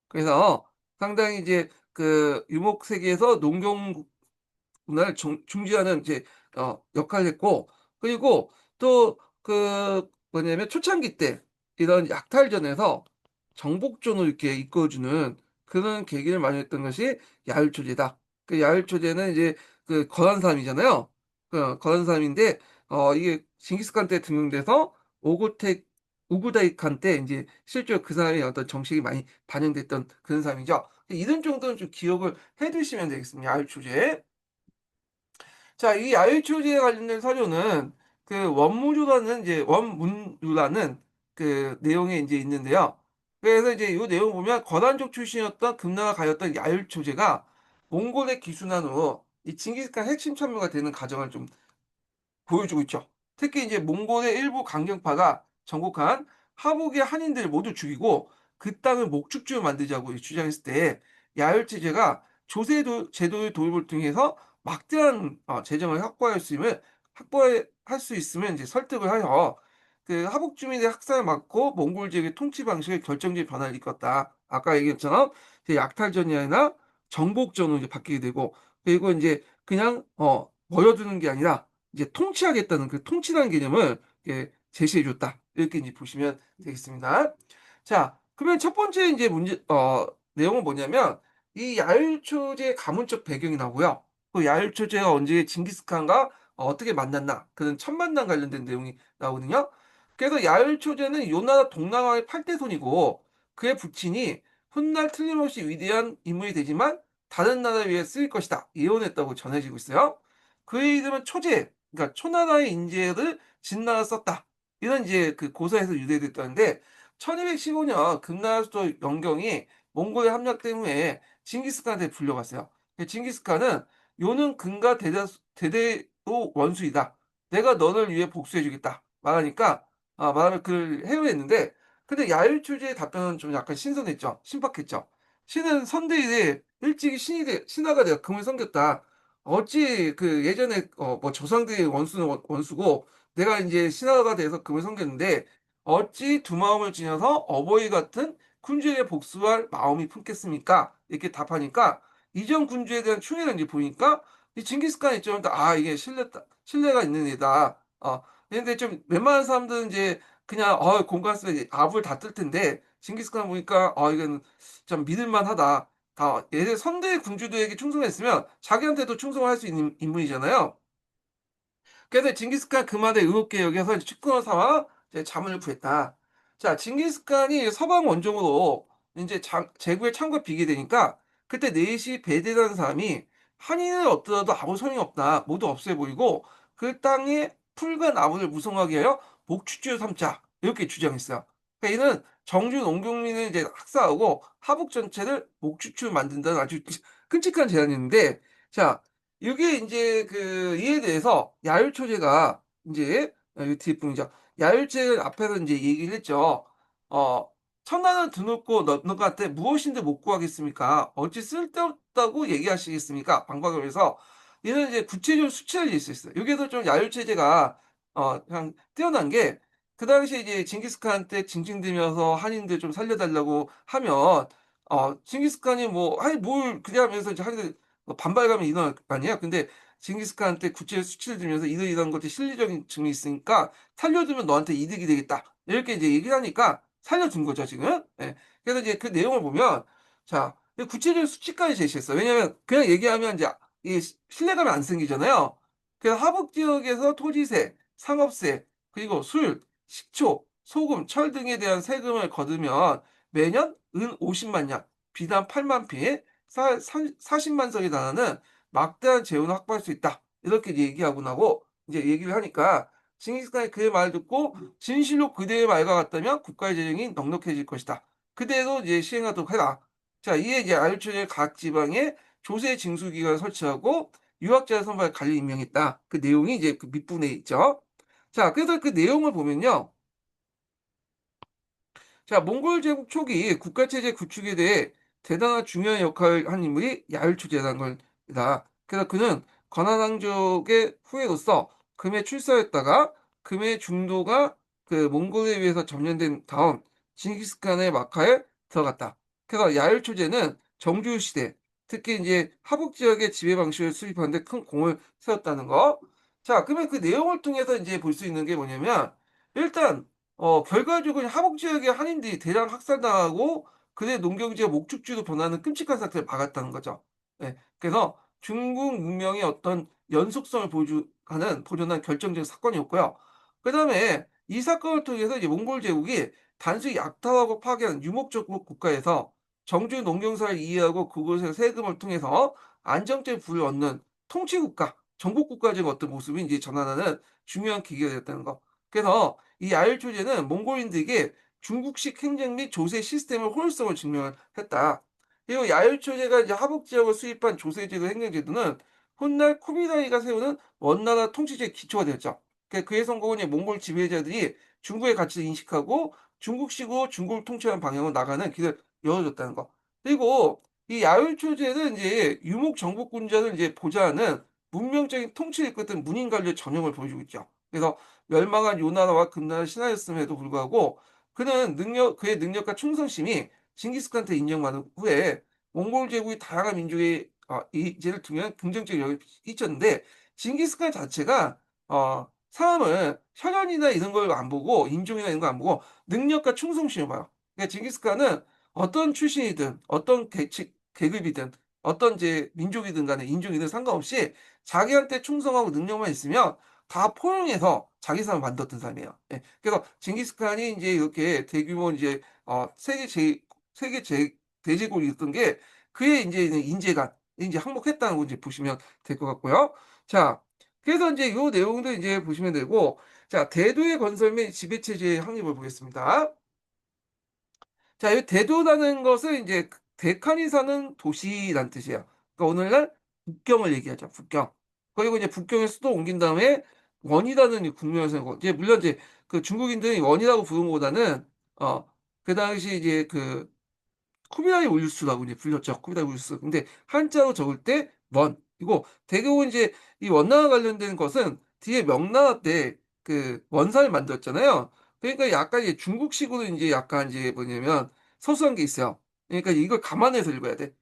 Speaker 1: 그래서 상당히 이제 그 유목 세계에서 농경 문화를 중지하는 이제 역할을 했고, 그리고 또 그 뭐냐면 초창기 때 이런 약탈전에서 정복전을 이렇게 이끌어주는 그런 계기를 마련했던 것이 야율초제다. 그 야율초제는 이제 그 거란사람이잖아요. 그 거란사람인데 이게 징기스칸 때 등용돼서 오고텍 우구다이 칸 때 이제 실제로 그 사람의 어떤 정책이 많이 반영됐던 그런 사람이죠. 이런 정도는 좀 기억을 해 두시면 되겠습니다. 야율초제. 자, 이 야일초제에 관련된 사료는 그 원문류라는 그 내용에 이제 있는데요. 그래서 이제 이 내용 보면 거란족 출신이었던 금나라 가였던 야일초제가 몽골에 기순한 후 이 징기스칸 핵심 참모가 되는 과정을 좀 보여주고 있죠. 특히 이제 몽골의 일부 강경파가 정복한 하복의 한인들을 모두 죽이고 그 땅을 목축지로 만들자고 주장했을 때, 야열체제가 제도의 도입을 통해서 막대한 재정을 확보할 수 있으면 이제 설득을 하여 그 하복 주민의 학살을 막고 몽골 지역의 통치 방식의 결정적인 변화를 이끌었다. 아까 얘기했처럼 이제 약탈전이 아니라 정복전으로 이제 바뀌게 되고, 그리고 이제 그냥 버려두는 게 아니라 이제 통치하겠다는 그 통치라는 개념을 제시해 줬다. 이렇게 이제 보시면 되겠습니다. 자, 그러면 첫 번째 이제 내용은 뭐냐면 이 야일초제 가문적 배경이 나오고요. 그 야일초제가 언제 징기스칸과 어떻게 만났나 그런 첫 만남 관련된 내용이 나오거든요. 그래서 야율초제는 요나라 동남아의 8대 손이고 그의 부친이 훗날 틀림없이 위대한 인물이 되지만 다른 나라를 위해 쓰일 것이다 예언했다고 전해지고 있어요. 그의 이름은 초제, 그러니까 초나라의 인재를 진나라 썼다. 이런 이제 그 고서에서 유래됐다는데 1215년 금나라 수도 영경이 몽골에 함락된 후에 징기스칸한테 불려갔어요. 징기스칸은 요는 금과 대대로 원수이다. 내가 너를 위해 복수해 주겠다. 말하니까 말하면 그를 해외했는데 근데 야율초제의 답변은 좀 약간 신선했죠. 신박했죠. 신은 선대일에 일찍이 신하가 되어 금을 섬겼다. 어찌 그 예전에 뭐 조상들의 원수는 원수고 내가 이제 신하가 돼서 금을 섬겼는데 어찌 두 마음을 지녀서 어버이 같은 군주에게 복수할 마음이 품겠습니까? 이렇게 답하니까 이전 군주에 대한 충의를 이제 보니까 이 징기스칸 입장에서 이게 신뢰가 있는 애다. 근데 좀 웬만한 사람들은 이제 그냥 공간 쓰면 압을 다 뜰 텐데 징기스칸 보니까 이건 좀 믿을만하다. 다 예전 선대 군주들에게 충성했으면 자기한테도 충성할 수 있는 인물이잖아요. 그래서 징기스칸 그 말에 의롭게 여겨서 측근을 삼아 이제 자문을 구했다. 자, 징기스칸이 서방 원정으로 이제 제국의 창과 비게 되니까 그때 넷이 베데라는 사람이 한인을 얻더라도 아무 소용이 없다. 모두 없애 보이고 그 땅에 풀과 나무를 무성하게 하여 목축지로 삼자. 이렇게 주장했어요. 그러니까 이는 정주 농경민을 이제 학살하고 하북 전체를 목축지로 만든다는 아주 끔찍한 제안이었는데 자, 이게 인제 이에 대해서 야율초제가 인제 요 뒷부분이죠. 야율제 앞에서 인제 얘기를 했죠. 어 "천하는 드높고 넓는 것 같아 무엇인데 못 구하겠습니까? 어찌 쓸데없다고 얘기하시겠습니까?" 반박을 해서 이런 이제 구체적으로 수치를 낼 수 있어요. 여기에서 좀 야율체제가 그냥 뛰어난 게 그 당시에 이제 징기스칸 때 징징대면서 한인들 좀 살려 달라고 하면 징기스칸이 뭐 "아이 뭘 그래." 하면서 이제 한인들 반발감이 일어날 거 아니에요. 근데 징기스칸한테 구체적 수치를 들면서 "이러이러한 것들이 실리적인 증이 있으니까 살려두면 너한테 이득이 되겠다." 이렇게 이제 얘기를 하니까 살려준 거죠 지금. 예. 그래서 이제 그 내용을 보면 자 이 구체적인 수치까지 제시했어요. 왜냐하면 그냥 얘기하면 이제 이 신뢰감이 안 생기잖아요. 그래서 하북 지역에서 토지세, 상업세, 그리고 술, 식초, 소금, 철 등에 대한 세금을 거두면 매년 은 50만 냥, 비단 8만 피, 사 40만 석에 달하는 막대한 재원을 확보할 수 있다. 이렇게 이제 얘기하고 나고 이제 얘기를 하니까 징기스칸이 그의 말을 듣고 진실로 그대의 말과 같다면 국가의 재정이 넉넉해질 것이다. 그대로 이제 시행하도록 해라. 자, 이에 이제 아유르의 각 지방에 조세 징수 기관을 설치하고 유학자 선발 관리 임명했다. 그 내용이 이제 그 밑부분에 있죠. 자, 그래서 그 내용을 보면요. 자, 몽골 제국 초기 국가 체제 구축에 대해 대단한 중요한 역할을 한 인물이 야율초제라는 겁니다. 그래서 그는 건한왕족의 후예로서 금에 출사했다가 금의 중도가 그 몽골에 의해서 점령된 다음 징기스칸의 막하에 들어갔다. 그래서 야율초제는 정주 시대, 특히 이제 하북 지역의 지배 방식을 수립하는 데 큰 공을 세웠다는 거. 자, 그러면 그 내용을 통해서 이제 볼 수 있는 게 뭐냐면 일단 결과적으로 하북 지역의 한인들이 대량 학살당하고 그의 농경지가 목축지로 변하는 끔찍한 사태를 막았다는 거죠. 예. 그래서 중국 문명의 어떤 연속성을 보존한 결정적인 사건이었고요. 그다음에 이 사건을 통해서 이제 몽골 제국이 단순히 약탈하고 파괴하는 유목적 국가에서 정주 농경사를 이해하고 그곳의 세금을 통해서 안정적인 부를 얻는 통치국가, 정복국가적인 어떤 모습이 이제 전환하는 중요한 계기가 됐다는 거. 그래서 이 아율초제는 몽골인들에게 중국식 행정 및 조세 시스템의 효율성을 증명을 했다. 그리고 야율초제가 이제 하북 지역을 수입한 조세제도 행정제도는 훗날 쿠비라이가 세우는 원나라 통치제의 기초가 되었죠. 그의 성공은 이 몽골 지배자들이 중국의 가치를 인식하고 중국식으로 중국을 통치하는 방향으로 나가는 길을 열어줬다는 거. 그리고 이 야율초제는 이제 유목 정복군자를 이제 보좌하는 문명적인 통치를 이끌었던 문인 관료의 전형을 보여주고 있죠. 그래서 멸망한 요나라와 금나라의 신하였음에도 불구하고 그의 능력과 충성심이 징기스칸한테 인정받은 후에 몽골 제국이 다양한 민족의 이제를 통한 긍정적인 영향을 끼쳤는데 징기스칸 자체가 사람을 혈연이나 이런 걸 안 보고 인종이나 이런 거 안 보고 능력과 충성심을 봐요. 그러니까 징기스칸은 어떤 출신이든 어떤 계급이든 어떤 이제 민족이든 간에 인종이든 상관없이 자기한테 충성하고 능력만 있으면 다 포용해서 자기 사람을 만들었던 사람이에요. 예. 그래서 징기스칸이 인제 이렇게 대규모 인제 세계 대제국이 있던 게 그의 인제 인재가 인제 항복했다는 거 이제 보시면 될 것 같고요. 자, 그래서 인제 요 내용도 인제 보시면 되고, 자, 대도의 건설 및 지배체제의 확립을 보겠습니다. 자, 이 대도라는 것은 인제 대칸이 사는 도시란 뜻이에요. 그러니까 오늘날 북경을 얘기하죠, 북경. 그리고 이제 북경에 수도 옮긴 다음에 원이라는 이 국명을 세우고, 이제 물론 이제 그 중국인들이 원이라고 부른 것보다는 어 그 당시 이제 그 쿠비라이 울루스라고 이제 불렸죠. 쿠비라이 울루스. 근데 한자로 적을 때 원이고, 대개고 인제 이 원나라와 관련된 것은 뒤에 명나라 때 그 원사를 만들었잖아요. 그러니까 약간 이제 중국식으로 인제 약간 이제 뭐냐면 서술한 게 있어요. 그러니까 이걸 감안해서 읽어야 돼.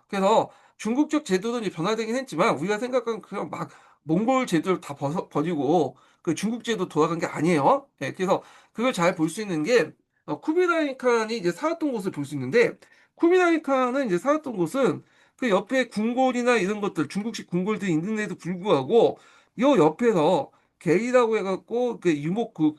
Speaker 1: 그래서 중국적 제도는 이제 변화되긴 했지만 우리가 생각하는 그냥 막 몽골 제도를 다 버리고 그 중국 제도 돌아간 게 아니에요. 예. 그래서 그걸 잘 볼 수 있는 게 쿠빌라이 칸이 이제 살았던 곳을 볼 수 있는데, 쿠빌라이 칸은 이제 살았던 곳은 그 옆에 궁궐이나 이런 것들 중국식 궁궐들이 있는데도 불구하고 요 옆에서 겔이라고 해 갖고 그 유목 그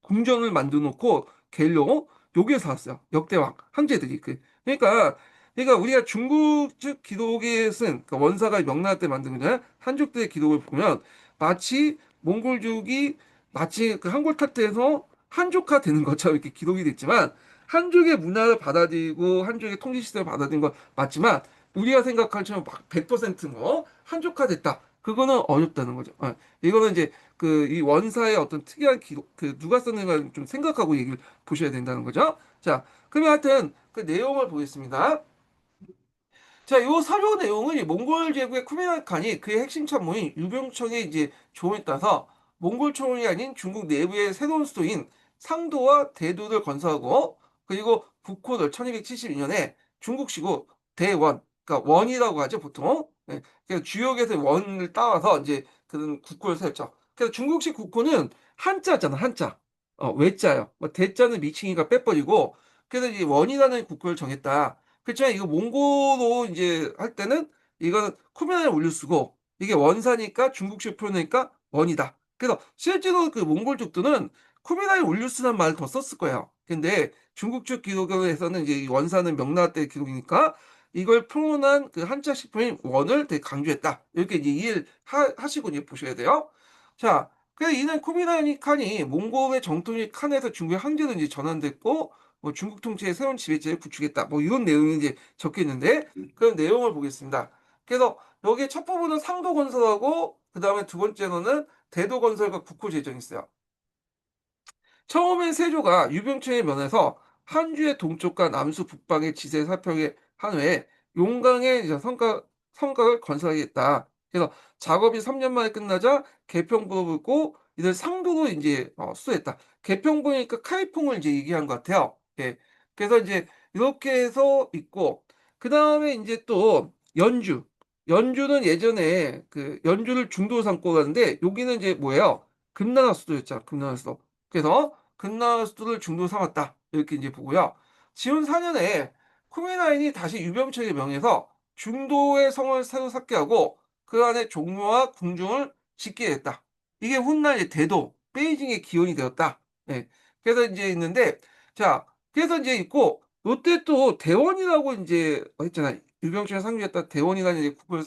Speaker 1: 궁전을 만들어 놓고 겔로 여기에 살았어요. 역대왕 황제들이. 그러니까 우리가 중국 즉 기록에 쓴 그 원사가 명나라 때 만든 거잖아요. 한족들의 기록을 보면 마치 몽골족이 마치 그 한골 탈퇴해서 한족화 되는 것처럼 이렇게 기록이 됐지만, 한족의 문화를 받아들이고 한족의 통치 시스템을 받아들인 건 맞지만 우리가 생각할 처럼 막 100%뭐 한족화됐다, 그거는 어렵다는 거죠. 이거는 이제 그 이 원사의 어떤 특이한 기록, 그 누가 썼는가 좀 생각하고 얘기를 보셔야 된다는 거죠. 자, 그러면 하여튼 그 내용을 보겠습니다. 자, 요 사료 내용은 이 몽골 제국의 쿠빌라이 칸이 그의 핵심 참모인 유병청의 이제 조언에 따라서 몽골 총이 아닌 중국 내부의 새로운 수도인 상도와 대도를 건설하고, 그리고 국호를 1272년에 중국식으로 대원, 그러니까 원이라고 하죠 보통. 예, 그래서 주역에서 원을 따와서 이제 그런 국호를 세웠죠. 그래서 중국식 국호는 한자잖아, 한자. 외자요. 뭐 대자는 미칭이가 빼버리고, 그래서 이 원이라는 국호를 정했다. 그렇지만 이거 몽고로 이제 할 때는 이거는 쿠면을 올려 쓰고, 이게 원사니까 중국식 표현이니까 원이다. 그래서 실제로 그 몽골족들은 쿠미나이 울루스란 말을 더 썼을 거예요. 근데 중국적 기록에서는 이제 이 원사는 명나라 때 기록이니까 이걸 표현한 그 한자 식품인 원을 되게 강조했다. 이렇게 이제 이해를 하시고 이제 보셔야 돼요. 자, 그래서 이는 쿠미나이 칸이 몽골의 정통인 칸에서 중국의 황제로 이제 전환됐고, 뭐 중국 통치의 새로운 지배체를 구축했다, 뭐 이런 내용이 이제 적혀 있는데, 그 내용을 보겠습니다. 그래서 여기 첫 부분은 상도 건설하고 그 다음에 두 번째로는 대도 건설과 국호 제정이 있어요. 처음엔 세조가 유병청에 면해서 한주의 동쪽과 남수 북방의 지세 살펴게 한 후에 용강의 이제 성곽을 건설하겠다. 그래서 작업이 3년 만에 끝나자 개평부를 고 이들 상도로 이제 수도했다. 개평부니까 카이퐁을 이제 얘기한 것 같아요. 예. 그래서 이제 이렇게 해서 있고, 그 다음에 이제 또 연주. 연주는 예전에 그 연주를 중도로 삼고 가는데 여기는 이제 뭐예요? 금나라 수도였잖아. 금나라 수도. 그래서 금나라 수도를 중도 삼았다, 이렇게 이제 보고요. 지운 4년에 쿠메이나인이 다시 유병청에 명해서 중도의 성을 새로 쌓게 하고 그 안에 종묘와 궁중을 짓게 됐다. 이게 훗날 이제 대도 베이징의 기원이 되었다. 예. 그래서 이제 있는데, 자, 그래서 이제 있고 요때 또 대원이라고 이제 했잖아요. 유병청에 상주했다 대원이라는 이제 국호를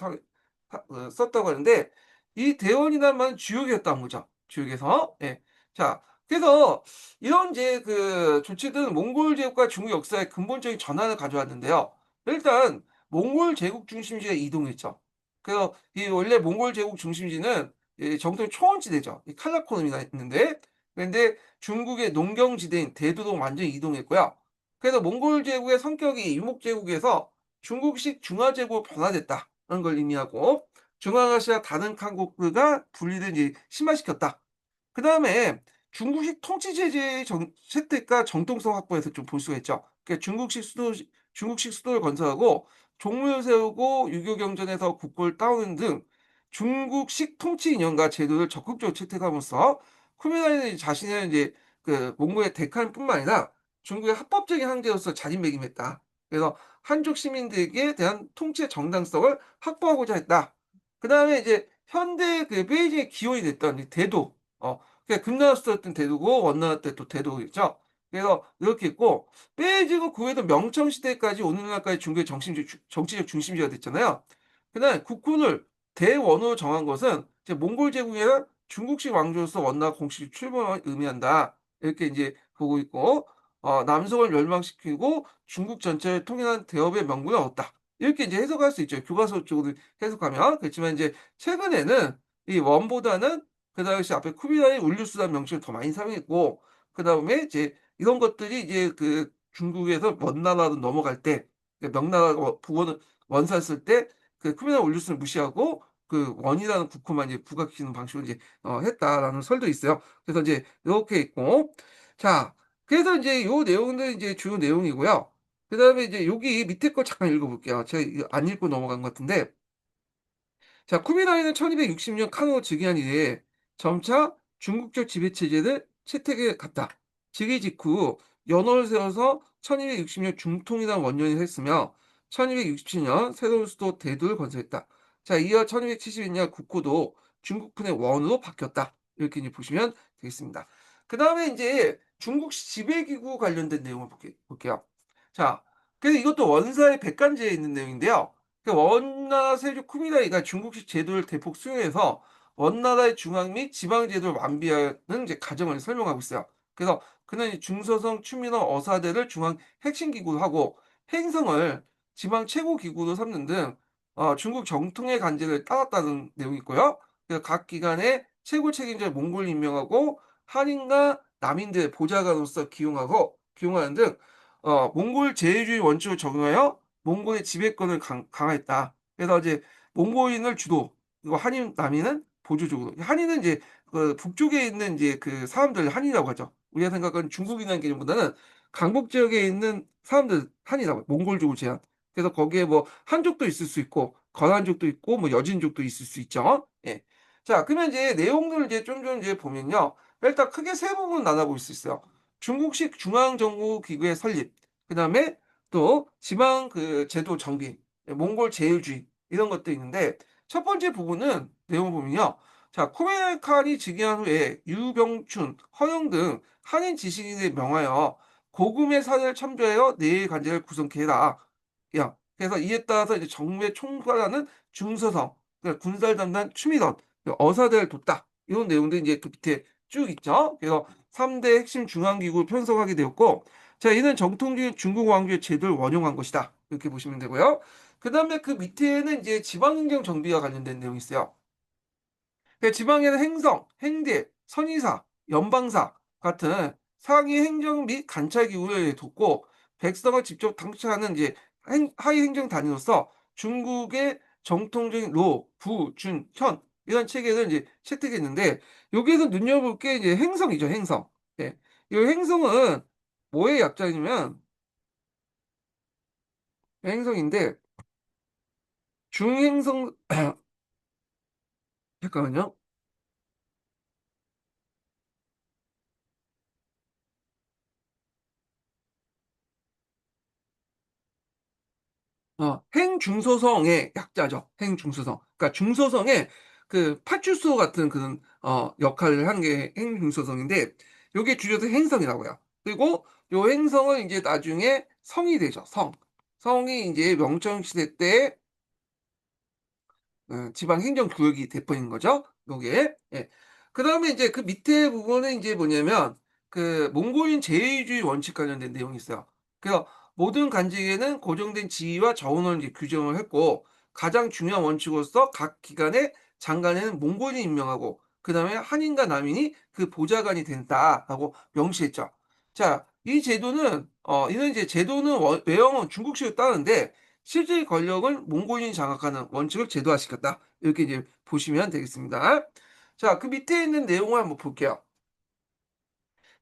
Speaker 1: 썼다고 하는데, 이 대원이라는 말은 주역이었다는 거죠. 주역에서. 예. 자, 그래서 이런 이제 그 조치들은 몽골 제국과 중국 역사의 근본적인 전환을 가져왔는데요. 일단 몽골 제국 중심지가 이동했죠. 그래서 이 원래 몽골 제국 중심지는 이 정통의 초원지대죠. 이 칼라코름이가 있는데, 그런데 중국의 농경지대인 대도로 완전히 이동했고요. 그래서 몽골 제국의 성격이 유목 제국에서 중국식 중화제국으로 변화됐다는 걸 의미하고, 중앙아시아 다른 칸국가 분리를 이제 심화시켰다. 그 다음에 중국식 통치 체제의 채택과 정통성 확보에서 좀 볼 수가 있죠. 그러니까 중국식 수도를 건설하고 종묘를 세우고 유교 경전에서 국고를 따오는 등 중국식 통치 이념과 제도를 적극적으로 채택함으로써 쿠메이는 자신의 이제 그 몽골의 대칸뿐만 아니라 중국의 합법적인 황제로서 자리매김했다. 그래서 한족 시민들에게 대한 통치의 정당성을 확보하고자 했다. 그다음에 이제 현대 그 베이징의 기원이 됐던 이 대도, 그러니까 금나라 수도였던 대도고 원나라 때 또 대도겠죠. 그래서 이렇게 있고, 베이징은 그 외에도 명청 시대까지 오늘날까지 중국의 정치적 중심지가 됐잖아요. 그날 국군을 대원으로 정한 것은 이제 몽골 제국이나 중국식 왕조로서 원나라 공식 출범을 의미한다. 이렇게 이제 보고 있고, 남성을 멸망시키고 중국 전체를 통일한 대업의 명분을 얻었다. 이렇게 이제 해석할 수 있죠. 교과서 쪽으로 해석하면. 그렇지만 이제 최근에는 이 원보다는 그 당시 앞에 쿠비라의 운류수단 명칭을 더 많이 사용했고, 그 다음에 이제 이런 것들이 이제 그 중국에서 먼 나라로 넘어갈 때, 명나라가 부원을 원사했을 때 그 쿠비라 운류수를 무시하고 그 원이라는 국호만 이제 부각시키는 방식으로 이제 했다라는 설도 있어요. 그래서 이제 이렇게 있고, 자, 그래서 이제 요 내용들 이제 주요 내용이고요. 그다음에 이제 여기 밑에 거 잠깐 읽어볼게요. 제가 이거 안 읽고 넘어간 것 같은데, 자, 쿠비라이는 1260년 카노 즉위한 이래 점차 중국적 지배체제를 채택해 갔다. 즉위 직후 연호를 세워서 1260년 중통이라는 원년이 했으며 1267년 새로운 수도 대두를 건설했다. 자, 이어 1271년 국호도 중국군의 원으로 바뀌었다. 이렇게 이제 보시면 되겠습니다. 그 다음에 이제 중국 지배기구 관련된 내용을 볼게요. 자, 그래서 이것도 원사의 백간제에 있는 내용인데요. 그 원나라 세종 쿠미라이가 중국식 제도를 대폭 수용해서 원나라의 중앙 및 지방 제도를 완비하는 이제 과정을 설명하고 있어요. 그래서 그는 이 중서성, 추민호, 어사대를 중앙 핵심 기구로 하고 행성을 지방 최고 기구로 삼는 등 중국 정통의 간제를 따랐다는 내용이 있고요. 그래서 각 기관의 최고 책임자를 몽골 임명하고 한인과 남인들의 보좌관으로서 기용하는 등 몽골 제일주의 원칙을 적용하여 몽골의 지배권을 강화했다. 그래서 이제 몽골인을 주도, 그리고 한인, 남인은 보조적으로. 한인은 이제 그 북쪽에 있는 이제 그 사람들 한이라고 하죠. 우리가 생각하는 중국이라는 개념보다는 강북 지역에 있는 사람들 한이라고 해요. 몽골족을 제한. 그래서 거기에 뭐 한족도 있을 수 있고, 거란족도 있고, 뭐 여진족도 있을 수 있죠. 예. 자, 그러면 이제 내용들을 이제 좀 이제 보면요. 일단 크게 세 부분 나눠볼 수 있어요. 중국식 중앙정부기구의 설립, 그 다음에 또 지방 그 제도 정비, 몽골 제일주의 이런 것도 있는데, 첫 번째 부분은 내용을 보면요. 자, 쿠메일 칸이 즉위한 후에 유병춘, 허영 등 한인 지식인에 명하여 고금의 사례를 첨부하여 내일 관제를 구성케 해라. 야, 그래서 이에 따라서 이제 정부의 총괄하는 중서성, 그러니까 군사를 담당 추미던, 어사대를 뒀다. 이런 내용들이 이제 그 밑에 쭉 있죠. 그래서 3대 핵심 중앙기구를 편성하게 되었고, 자, 이는 정통적인 중국 왕조의 제도를 원용한 것이다. 이렇게 보시면 되고요. 그 다음에 그 밑에는 이제 지방행정 정비와 관련된 내용이 있어요. 그 지방에는 행성, 행대, 선의사, 연방사 같은 상위 행정 및 관찰 기구를 뒀고 백성을 직접 통치하는 이제 하위 행정 단위로서 중국의 정통적인 로, 부, 준, 현 이런 체계를 이제 채택했는데 여기에서 눈여볼 게 이제 행성이죠, 행성. 예. 이 행성은 뭐의 약자냐면 행성인데 중행성 잠깐만요. 행중소성의 약자죠. 행중소성. 그러니까 중소성의 그 파출소 같은 그런 역할을 하는 게 행중소성인데 요게 줄여서 행성이라고요. 그리고 요 행성은 이제 나중에 성이 되죠. 성. 성이 이제 명청 시대 때 지방 행정 구역이 돼버린 거죠. 요게. 예. 그다음에 이제 그 밑에 부분은 이제 뭐냐면 그 몽골인 제일주의 원칙 관련된 내용이 있어요. 그래서 모든 간직에는 고정된 지위와 자원을 이제 규정을 했고 가장 중요한 원칙으로서 각 기관의 장관에는 몽골인이 임명하고 그다음에 한인과 남인이 그 보좌관이 된다라고 명시했죠. 자, 이 제도는 이는 이제 제도는 외형은 중국식으로 따르는데 실질 권력은 몽골인이 장악하는 원칙을 제도화시켰다. 이렇게 이제 보시면 되겠습니다. 자, 그 밑에 있는 내용을 한번 볼게요.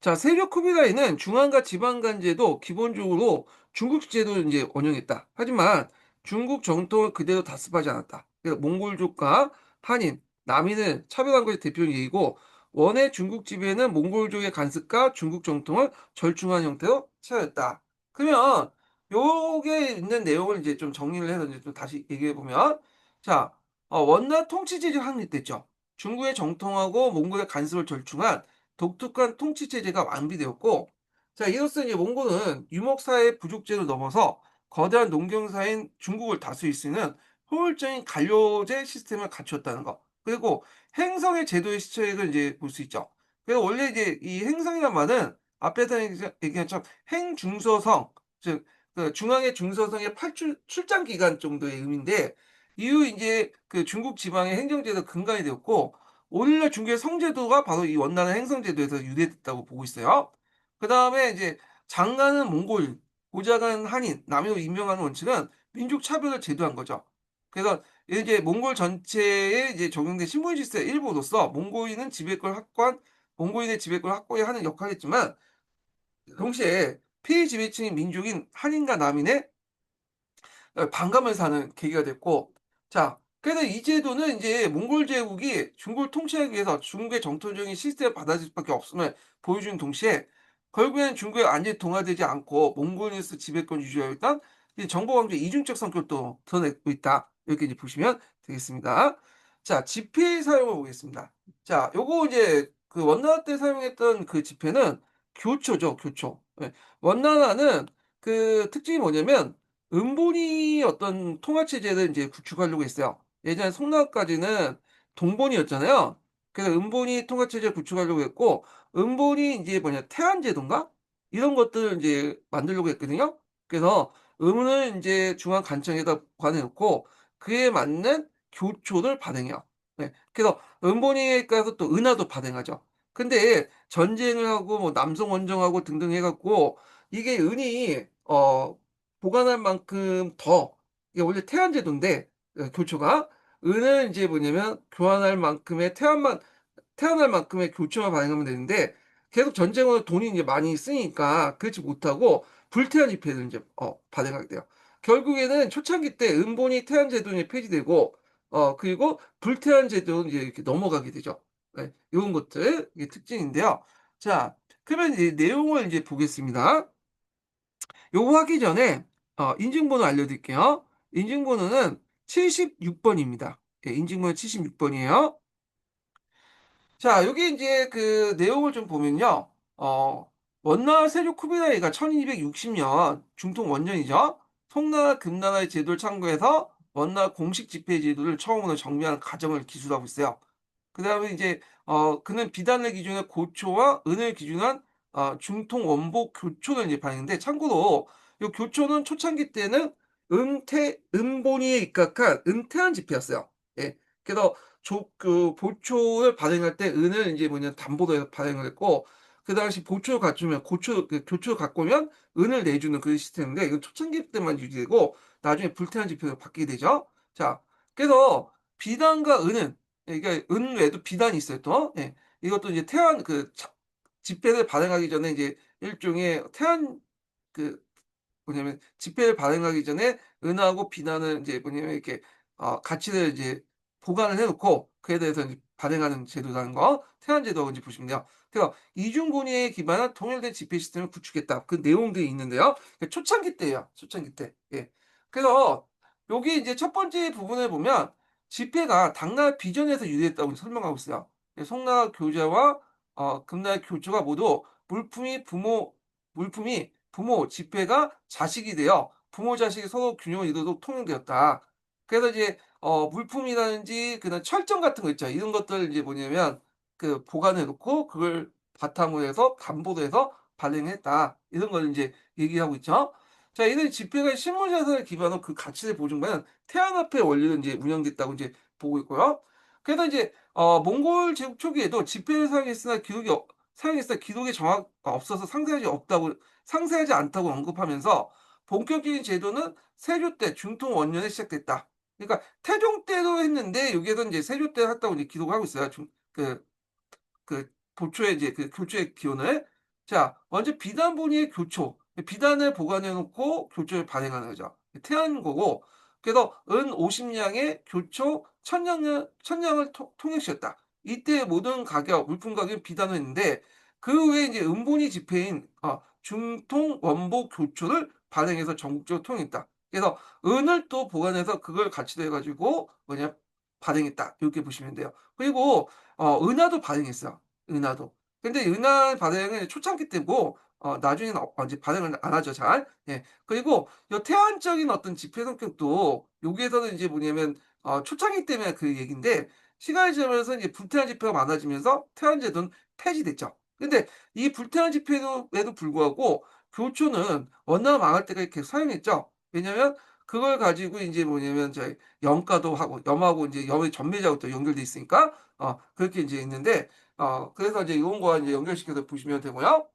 Speaker 1: 자, 세력 쿠비라이는 중앙과 지방 간제도 기본적으로 중국식 제도를 이제 원용했다. 하지만 중국 정통을 그대로 답습하지 않았다. 그래서 몽골족과 한인, 남인을 차별한 것이 대표적인 예이고 원의 중국 지배는 몽골족의 간섭과 중국 정통을 절충한 형태로 취하였다. 그러면 요게 있는 내용을 이제 좀 정리를 해서 이제 좀 다시 얘기해 보면 자 원나 통치체제가 확립됐죠. 중국의 정통하고 몽골의 간섭을 절충한 독특한 통치체제가 완비되었고 자 이로써 이제 몽골은 유목사회 부족제를 넘어서 거대한 농경사인 중국을 다스릴 수 있는 효율적인 관료제 시스템을 갖추었다는 거. 그리고 행성의 제도의 시초를 이제 볼 수 있죠. 그래서 원래 이제 이 행성이란 말은 앞에서 얘기한 것처럼 행중서성 즉 중앙의 중서성의 출장 기간 정도의 의미인데 이후 인제 그 중국 지방의 행정제도 근간이 되었고 오늘날 중국의 성제도가 바로 이 원나라 행성제도에서 유래됐다고 보고 있어요. 그다음에 이제 장가는 몽골인, 보좌관 한인, 남으로 임명하는 원칙은 민족 차별을 제도한 거죠. 그래서 이제 몽골 전체에 이제 적용된 신분 질서의 일부로서 몽골인은 지배권을 확보한 몽골인의 지배권을 확보해야 하는 역할을 했지만 동시에 피지배층인 민족인 한인과 남인의 반감을 사는 계기가 됐고 자 그래서 이 제도는 인제 몽골 제국이 중국을 통치하기 위해서 중국의 정통적인 시스템을 받아들일 수밖에 없음을 보여주는 동시에 결국에는 중국에 완전히 동화되지 않고 몽골에서 지배권을 유지하였던 이 정보 관계의 이중적 성격도 드러내고 있다. 이렇게 이제 보시면 되겠습니다. 자 지폐의 사용을 보겠습니다. 자 요거 이제 그 원나라 때 사용했던 그 지폐는 교초죠, 교초. 예. 원나라는 그 특징이 뭐냐면 음본이 어떤 통화 체제를 인제 구축하려고 했어요. 예전에 송나라까지는 동본이었잖아요. 그래서 음본이 통화 체제를 구축하려고 했고 음본이 인제 뭐냐 태안제도인가? 이런 것들을 인제 만들려고 했거든요. 그래서 음을 인제 중앙 관청에다 보관해 놓고 그에 맞는 교초를 발행해요. 네. 그래서 음본이 가서 또 은하도 발행하죠. 근데 전쟁을 하고 뭐 남송 원정하고 등등 해 갖고 이게 은이 보관할 만큼 더 이게 원래 태안제도인데 교초가 은을 인제 뭐냐면 교환할 만큼의 태어날 만큼의 교체만 발행하면 되는데 계속 전쟁으로 돈이 이제 많이 쓰니까 그렇지 못하고 불태안 집회를 인제 발행하게 돼요. 결국에는 초창기 때 은본이 태안 제도는 폐지되고 그리고 불태안 제도로 이제 이렇게 넘어가게 되죠. 예. 요런 것들 이게 특징인데요. 자 그러면 이제 내용을 이제 보겠습니다. 요거 하기 전에 인증번호 알려드릴게요. 인증번호는 76 번입니다. 예 인증번호 76 번이에요. 자 여기 인제 그 내용을 좀 보면요. 원나라 세조 쿠빌라이가 1260년 중통 원년이죠. 송나라 금나라의 제도를 참고해서 원나라 공식 지폐 제도를 처음으로 정비하는 과정을 기술하고 있어요. 그다음에 이제 그는 비단을 기준으로 고초와 은을 기준으로 한 중통 원복 교초를 이제 발행했는데 참고로 요 교초는 초창기 때는 은본위에 입각한 은퇴한 지폐였어요. 예. 그래서 보초를 발행할 때 은을 인제 뭐냐 담보로 해서 발행을 했고 그 당시 보초를 갖추면 교초를 갖고 오면 은을 내주는 그런 시스템인데 이건 초창기 때만 유지되고 나중에 불태한 지폐로 바뀌게 되죠. 자 그래서 비단과 은은 이게 은 외에도 비단이 있어요 또. 예. 이것도 이제 태안 지폐를 발행하기 전에 이제 일종의 태안 그 뭐냐면 지폐를 발행하기 전에 은하고 비난을 인제 뭐냐면 이렇게 가치를 이제 보관을 해 놓고 그에 대해서 이제 발행하는 제도라는 거 태안제도 인제 보시면 돼요. 그래서 이중본위에 기반한 통일된 지폐 시스템을 구축했다. 그 내용들이 있는데요. 초창기 때예요, 초창기 때. 예. 그래서 요게 이제 첫 번째 부분을 보면 지폐가 당나라 비전에서 유래했다고 설명하고 있어요. 송나라 교자와 금나라 교초가 모두 물품이 부모, 지폐가 자식이 되어 부모, 자식이 서로 균형을 이루도록 통용되었다. 그래서 이제 물품이라든지 그다음 철정 같은 거 있죠. 이런 것들 이제 뭐냐면 그 보관해 놓고 그걸 바탕으로 해서 담보로 해서 발행했다. 이런 걸 인제 얘기하고 있죠. 자 이런 지폐가 실물 자산을 기반으로 그 가치를 보증받는 태안화폐 원리로 인제 운영됐다고 인제 보고 있고요. 그래서 인제 몽골 제국 초기에도 지폐를 사용했으나 기록이 없어서 상세하지 않다고 언급하면서 본격적인 제도는 세조 때 중통 원년에 시작됐다. 그러니까 태종 때도 했는데 여기에서 인제 세조 때 했다고 이제 기록을 하고 있어요. 보초의 이제 그 교초의 기원을. 자 먼저 비단본위의 교초. 비단을 보관해 놓고 교초를 발행하는 거죠. 태안고고 그래서 은 50 량의 교초 1000량을 통행시켰다. 이때 모든 가격, 물품 가격은 비단을 했는데 그 외에 이제 은본위 지폐인 중통 원복 교초를 발행해서 전국적으로 통행했다. 그래서 은을 또 보관해서 그걸 가치로 해 가지고 뭐냐 발행했다. 이렇게 보시면 돼요. 그리고 은하도 발행했어요. 은하도. 근데 은하 발행은 초창기 때고 나중에는 이제 발행을 안 하죠 잘. 예. 그리고 요 태환적인 어떤 지폐 성격도 여기에서는 이제 뭐냐면 초창기 때문에 그 얘기인데 시간이 지나면서 이제 불태환 지폐가 많아지면서 태환 제도는 폐지됐죠. 근데 이 불태환 지폐도 에도 불구하고 교초는 원나라 망할 때까지 계속 사용했죠. 왜냐면 그걸 가지고 인제 뭐냐면 저희 염가도 하고 염하고 인제 염의 전매자하고 또 연결돼 있으니까 그렇게 인제 있는데 그래서 이제 요런 거와 인제 연결시켜서 보시면 되고요.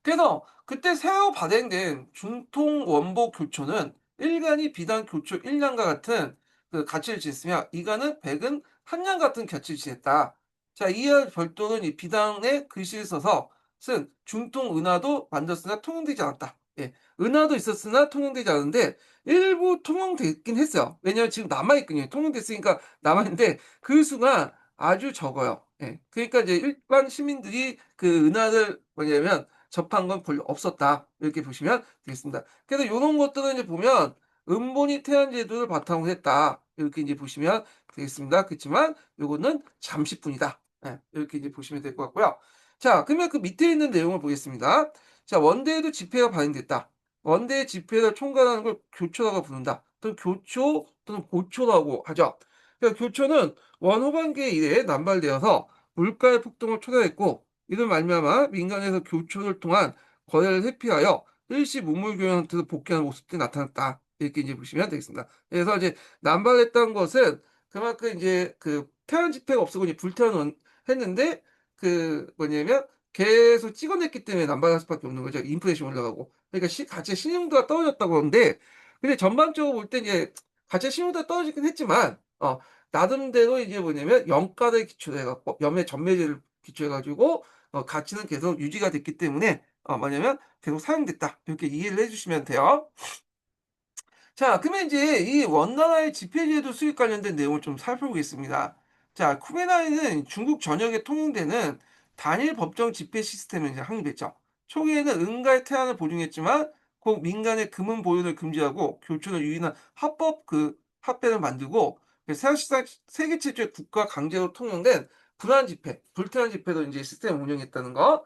Speaker 1: 그래서 그때 새로 발행된 중통 원복 교초는 일간이 비단 교초 1량과 같은 그 가치를 지녔으며 이간은 백은 한 량 같은 가치를 지녔다. 자, 이와 별도로 이 비단에 글씨를 써서 쓴 중통 은하도 만들었으나 통용되지 않았다. 예. 은하도 있었으나 통용되지 않았는데 일부 통용됐긴 했어요. 왜냐하면 지금 남아있거든요. 통용됐으니까 남아있는데 그 수가 아주 적어요. 예. 그러니까 이제 일반 시민들이 그 은하를 뭐냐면 접한 건 별로 없었다. 이렇게 보시면 되겠습니다. 그래서 요런 것들은 이제 보면 음본이 태안 제도를 바탕으로 했다. 이렇게 이제 보시면 되겠습니다. 그렇지만 요거는 잠시뿐이다. 예, 이렇게 이제 보시면 될 것 같고요. 자, 그러면 그 밑에 있는 내용을 보겠습니다. 자, 원대에도 지폐가 발행됐다. 원대의 지폐를 총괄하는 걸 교초라고 부른다. 또는 교초 또는 보초라고 하죠. 그러니까 교초는 원후반기 이래에 남발되어서 물가의 폭등을 초래했고 이를 말미암아 민간에서 교초를 통한 거래를 회피하여 일시 문물교환 형태로 복귀하는 모습들이 나타났다. 이렇게 이제 보시면 되겠습니다. 그래서 이제 남발했던 것은 그만큼 이제 그 태안 집회가 없어고 이제 불태환을 했는데 그 뭐냐면 계속 찍어냈기 때문에 남발할 수밖에 없는 거죠. 인플레이션 올라가고. 그러니까 가치의 신용도가 떨어졌다고 하는데 근데 전반적으로 볼 때 이제 가치의 신용도가 떨어지긴 했지만 나름대로 이제 뭐냐면 염가를 기초로 해 갖고 염의 전매제를 기초해 가지고 가치는 계속 유지가 됐기 때문에 뭐냐면 계속 사용됐다. 이렇게 이해를 해 주시면 돼요. 자, 그러면 이제 이 원나라의 지폐제도 수입 관련된 내용을 좀 살펴보겠습니다. 자, 쿠메나이는 중국 전역에 통용되는 단일 법정 지폐 시스템을 이제 확립했죠. 초기에는 은가의 태안을 보증했지만 곧 민간의 금은 보유를 금지하고 교촌을 유인한 합법 그 합배를 만들고 사실상 세계 최초의 국가 강제로 통용된 불안 지폐, 불태안 지폐도 이제 시스템을 운영했다는 거.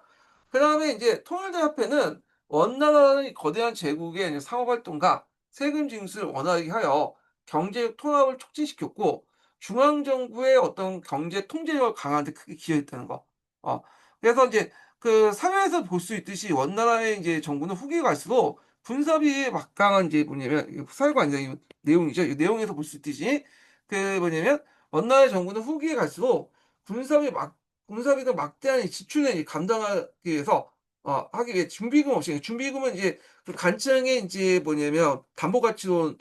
Speaker 1: 그다음에 이제 통일된 화폐는 원나라의 거대한 제국의 이제 상업 활동과 세금 징수를 원활하게 하여 경제 통합을 촉진시켰고 중앙 정부의 어떤 경제 통제력을 강화하는 데 크게 기여했다는 거. 어 그래서 인제 그 사회에서 볼 수 있듯이 원나라의 인제 정부는 후기에 갈수록 군사비에 막강한 인제 뭐냐면 이게 사회가 아니라 이 내용이죠. 이 내용에서 볼 수 있듯이 그 뭐냐면 원나라의 정부는 후기에 갈수록 군사비 막 군사비가 막대한 이 지출을 이 감당하기 위해서 하기 위해 준비금 없이 준비금은 이제 그 간청에 인제 뭐냐면 담보 가치로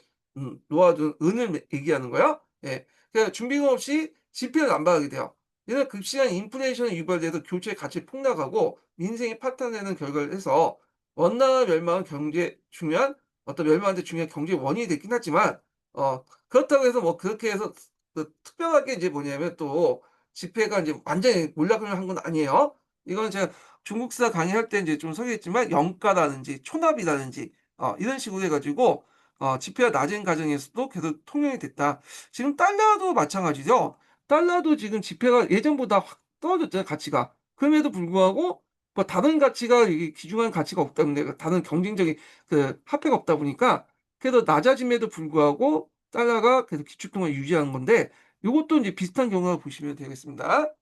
Speaker 1: 놓아둔 은을 얘기하는 거예요. 예. 그러니까 준비금 없이 지폐를 남발하게 돼요. 이런 급식한 인플레이션이 유발돼서 교체의 가치 폭락하고 민생이 파탄나는 결과를 해서 원나라 멸망은 경제 중요한 멸망하는 데 중요한 경제의 원인이 됐긴 하지만 그렇다고 해서 뭐 그렇게 해서 그 특별하게 이제 뭐냐면 또 지폐가 인제 완전히 몰락을 한 건 아니에요. 이거는 제가 중국사 강의할 때 인제 좀 소개했지만 영가라든지 촌합이라든지 이런 식으로 해 가지고 지폐가 낮은 가정에서도 계속 통용이 됐다. 지금 달러도 마찬가지죠. 달러도 지금 지폐가 예전보다 확 떨어졌잖아요, 가치가. 그럼에도 불구하고 뭐 다른 가치가 이게 귀중한 가치가 없다 보니 다른 경쟁적인 그 화폐가 없다 보니까 그래도 낮아짐에도 불구하고 달러가 계속 기축통화를 유지하는 건데 요것도 인제 비슷한 경우라고 보시면 되겠습니다.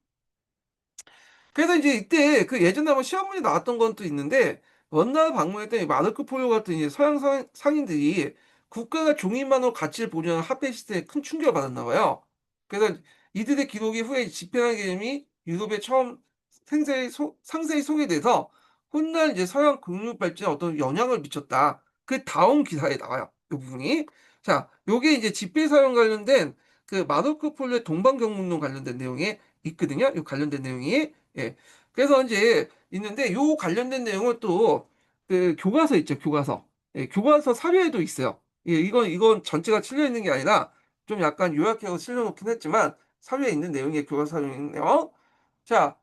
Speaker 1: 그래서 이제 이때 그 예전에 한번 시험 문제 나왔던 건 또 있는데 원나라 방문했던 이 마르코 폴로 같은 이제 서양 상인들이 국가가 종이만으로 가치를 보존하는 화폐 시스템에 큰 충격을 받았나 봐요. 그래서 이들의 기록이 후에 지폐라는 개념이 유럽에 처음 상세히 소개돼서 훗날 이제 서양 금융 발전에 어떤 영향을 미쳤다. 그 다음 기사에 나와요. 요 부분이. 자, 요게 이제 지폐 사용 관련된 그 마르코 폴로의 동방경문론 관련된 내용에 있거든요. 요 관련된 내용이. 예. 그래서 인제 있는데 요 관련된 내용은 또 그 교과서 있죠, 교과서. 예, 교과서 사료에도 있어요. 예, 이건 전체가 실려 있는 게 아니라 좀 약간 요약해서 실려 놓긴 했지만 사료에 있는 내용이 교과서 사료에 있네요. 자,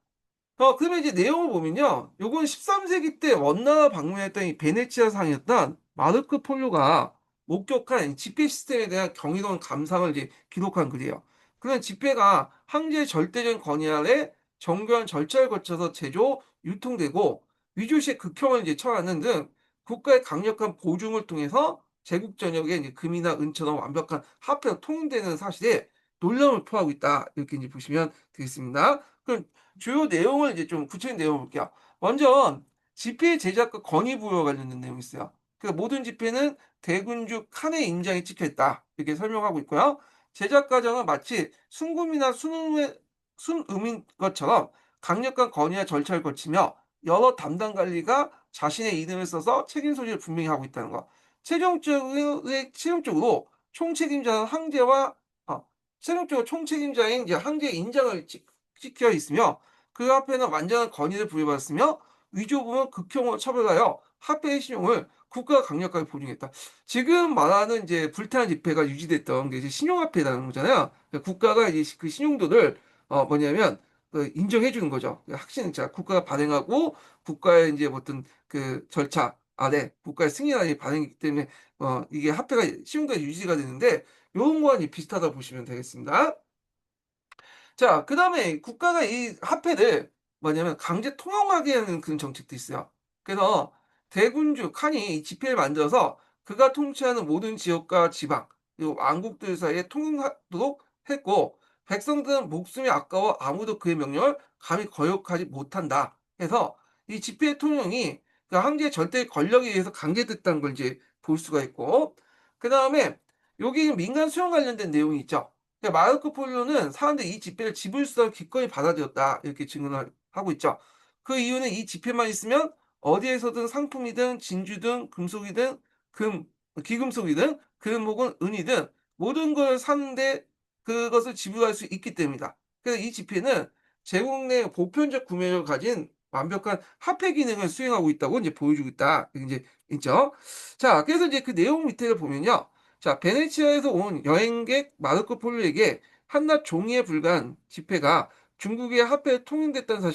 Speaker 1: 그러면 이제 내용을 보면요. 요건 13세기 때 원나라 방문했던 이 베네치아 상이었던 마르코 폴로가 목격한 집회 시스템에 대한 경이로운 감상을 이제 기록한 글이에요. 그런 집회가 황제의 절대적인 권위 아래 정교한 절차를 거쳐서 제조, 유통되고 위조 시의 극형을 이제 처하는 등 국가의 강력한 보증을 통해서 제국 전역에 이제 금이나 은처럼 완벽한 화폐가 통용되는 사실에 놀라움을 표하고 있다. 이렇게 이제 보시면 되겠습니다. 그럼 주요 내용을 이제 좀 구체적인 내용을 볼게요. 먼저 지폐 제작과 권위 부여와 관련된 내용이 있어요. 그러니까 모든 지폐는 대군주 칸의 인장이 찍혀 있다. 이렇게 설명하고 있고요. 제작 과정은 마치 순금이나 순음인 것처럼 강력한 권위와 절차를 거치며 여러 담당 관리가 자신의 이름을 써서 책임 소재를 분명히 하고 있다는 거. 최종적으로 총책임자는 황제와 최종적으로 총책임자인 이제 황제의 인장을 찍혀 있으며 그 앞에는 완전한 권위를 부여받았으며 위조부는 극형으로 처벌하여 화폐의 신용을 국가가 강력하게 보증했다. 지금 말하는 이제 불타는 지폐가 유지됐던 게 이제 신용화폐라는 거잖아요. 그러니까 국가가 이제 그 신용도를 뭐냐면 그 인정해 주는 거죠. 자 국가가 발행하고 국가의 이제 어떤 그 절차 아래 국가의 승인 안에 발행이기 때문에 이게 화폐가 신용도가 유지가 되는데 요런 거와 비슷하다고 보시면 되겠습니다. 자, 그다음에 국가가 이 화폐를 뭐냐면 강제 통용하게 하는 그런 정책도 있어요. 그래서 대군주 칸이 이 지폐를 만들어서 그가 통치하는 모든 지역과 지방 그리고 왕국들 사이에 통용하도록 했고 백성들은 목숨이 아까워 아무도 그의 명령을 감히 거역하지 못한다. 해서 이 지폐 통용이 그 황제의 절대 권력에 의해서 강제됐다는 걸 이제 볼 수가 있고 그다음에 여기 민간 수용 관련된 내용이 있죠. 마르코 폴로는 사람들이 이 지폐를 지불수단으로 기꺼이 받아들였다 이렇게 증언을 하고 있죠. 그 이유는 이 지폐만 있으면 어디에서든 상품이든 진주든 금속이든 금, 기금속이든 금목은 은이든 모든 걸 사는데 그것을 지불할 수 있기 때문이다. 그래서 이 지폐는 제국 내 보편적 구매력을 가진 완벽한 화폐 기능을 수행하고 있다고 이제 보여주고 있다. 이제 있죠. 자, 그래서 이제 그 내용 밑에를 보면요. 자, 베네치아에서 온 여행객 마르코 폴로에게 한낱 종이에 불과한 지폐가 중국의 화폐에 통용됐다는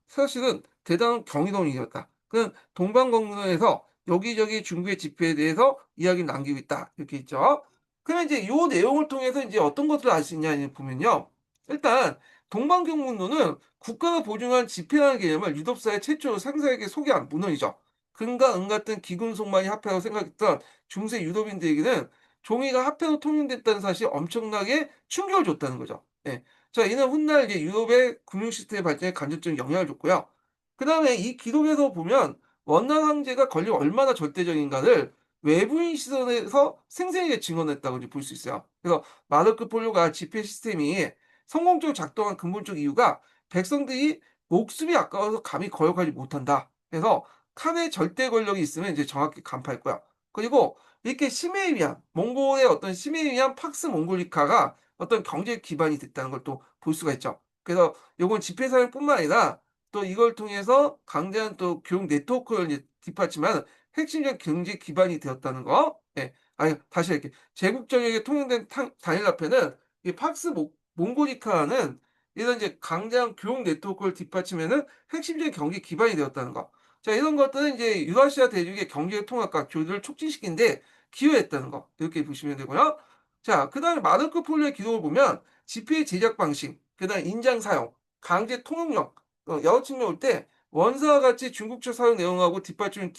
Speaker 1: 사실은 대단한 경이로운 일이었다. 그는 동방공론에서 여기저기 중국의 지폐에 대해서 이야기를 남기고 있다. 이렇게 있죠. 그러면 이제 요 내용을 통해서 이제 어떤 것들을 알 수 있냐 보면요. 일단 동방경문론은 국가가 보증한 지폐라는 개념을 유럽사회 최초로 상세하게 소개한 문헌이죠. 금과 은 같은 기금속만이 화폐라고 생각했던 중세 유럽인들에게는 종이가 화폐로 통용됐다는 사실이 엄청나게 충격을 줬다는 거죠. 예. 자, 이는 훗날 이제 유럽의 금융 시스템 발전에 간접적인 영향을 줬고요. 그다음에 이 기록에서 보면 원난 황제가 권력이 얼마나 절대적인가를 외부인 시선에서 생생하게 증언했다고 이제 볼 수 있어요. 그래서 마르크 폴로가 지폐 시스템이 성공적으로 작동한 근본적 이유가 백성들이 목숨이 아까워서 감히 거역하지 못한다. 그래서 칸의 절대 권력이 있으면 이제 정확히 간파할 거야. 그리고 이렇게 심해에 의한 몽골의 어떤 심해에 의한 팍스 몽골리카가 어떤 경제 기반이 됐다는 걸 또 볼 수가 있죠. 그래서 요건 집회 사용뿐만 아니라 또 이걸 통해서 강대한 또 교육 네트워크를 이제 뒷받침하는 핵심적 경제 기반이 되었다는 거. 예. 아니 다시 이렇게 제국 전역에 통용된 단일 화폐는 이 팍스 몽골리카는 이런 이제 강대한 교육 네트워크를 뒷받침하는 핵심적인 경제 기반이 되었다는 거. 자, 이런 것들은 이제 유라시아 대륙의 경제 통합과 교류를 促진시킨 데 기여했다는 거. 이렇게 보시면 되고요. 자, 그다음에 마르코 폴로의 기록을 보면 지폐 제작 방식, 그다음에 인장 사용, 강제 통용력 여러 측면 올 때 원사와 같이 중국적 사용 내용하고 뒷받침해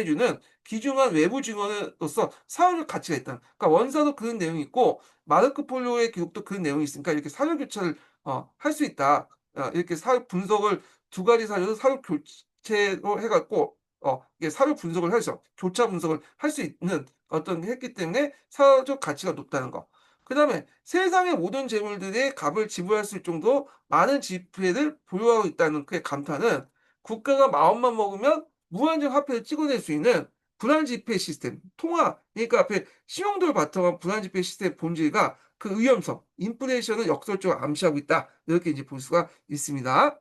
Speaker 1: 주는 귀중한 외부 증언으로서 사회적 가치가 있다. 그러니까 원사도 그런 내용이 있고 마르코 폴로의 기록도 그런 내용이 있으니까 이렇게 사료 교체를 할 수 있다. 이렇게 사회 분석을 두 가지 사료도 사료 교체로 해 갖고 이게 사료 분석을 해서 교차 분석을 할 수 있는 어떤 했기 때문에 사회적 가치가 높다는 거. 그다음에 세상의 모든 재물들의 값을 지불할 수 있을 정도 많은 지폐를 보유하고 있다는 그의 감탄은 국가가 마음만 먹으면 무한정 화폐를 찍어낼 수 있는 불안지폐 시스템, 통화, 그러니까 앞에 신용도를 바탕한 불안지폐 시스템의 본질과 그 위험성, 인플레이션을 역설적으로 암시하고 있다. 이렇게 이제 볼 수가 있습니다.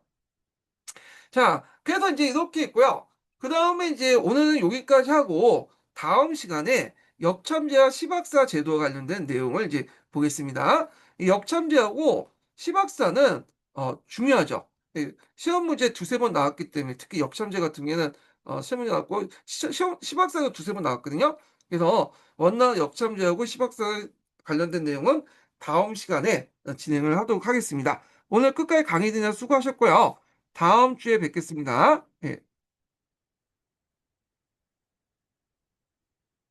Speaker 1: 자, 그래서 이제 이렇게 있고요. 그다음에 이제 오늘은 여기까지 하고 다음 시간에 역참제와 시박사 제도와 관련된 내용을 이제 보겠습니다. 이 역참제하고 시박사는 중요하죠. 예. 시험 문제 두세 번 나왔기 때문에 특히 역참제 같은 경우에는 시험 문제 나왔고 시험 시박사가 두세 번 나왔거든요. 그래서 원나 역참제하고 시박사 관련된 내용은 다음 시간에 진행을 하도록 하겠습니다. 오늘 끝까지 강의 들으셔서 수고하셨고요. 다음 주에 뵙겠습니다.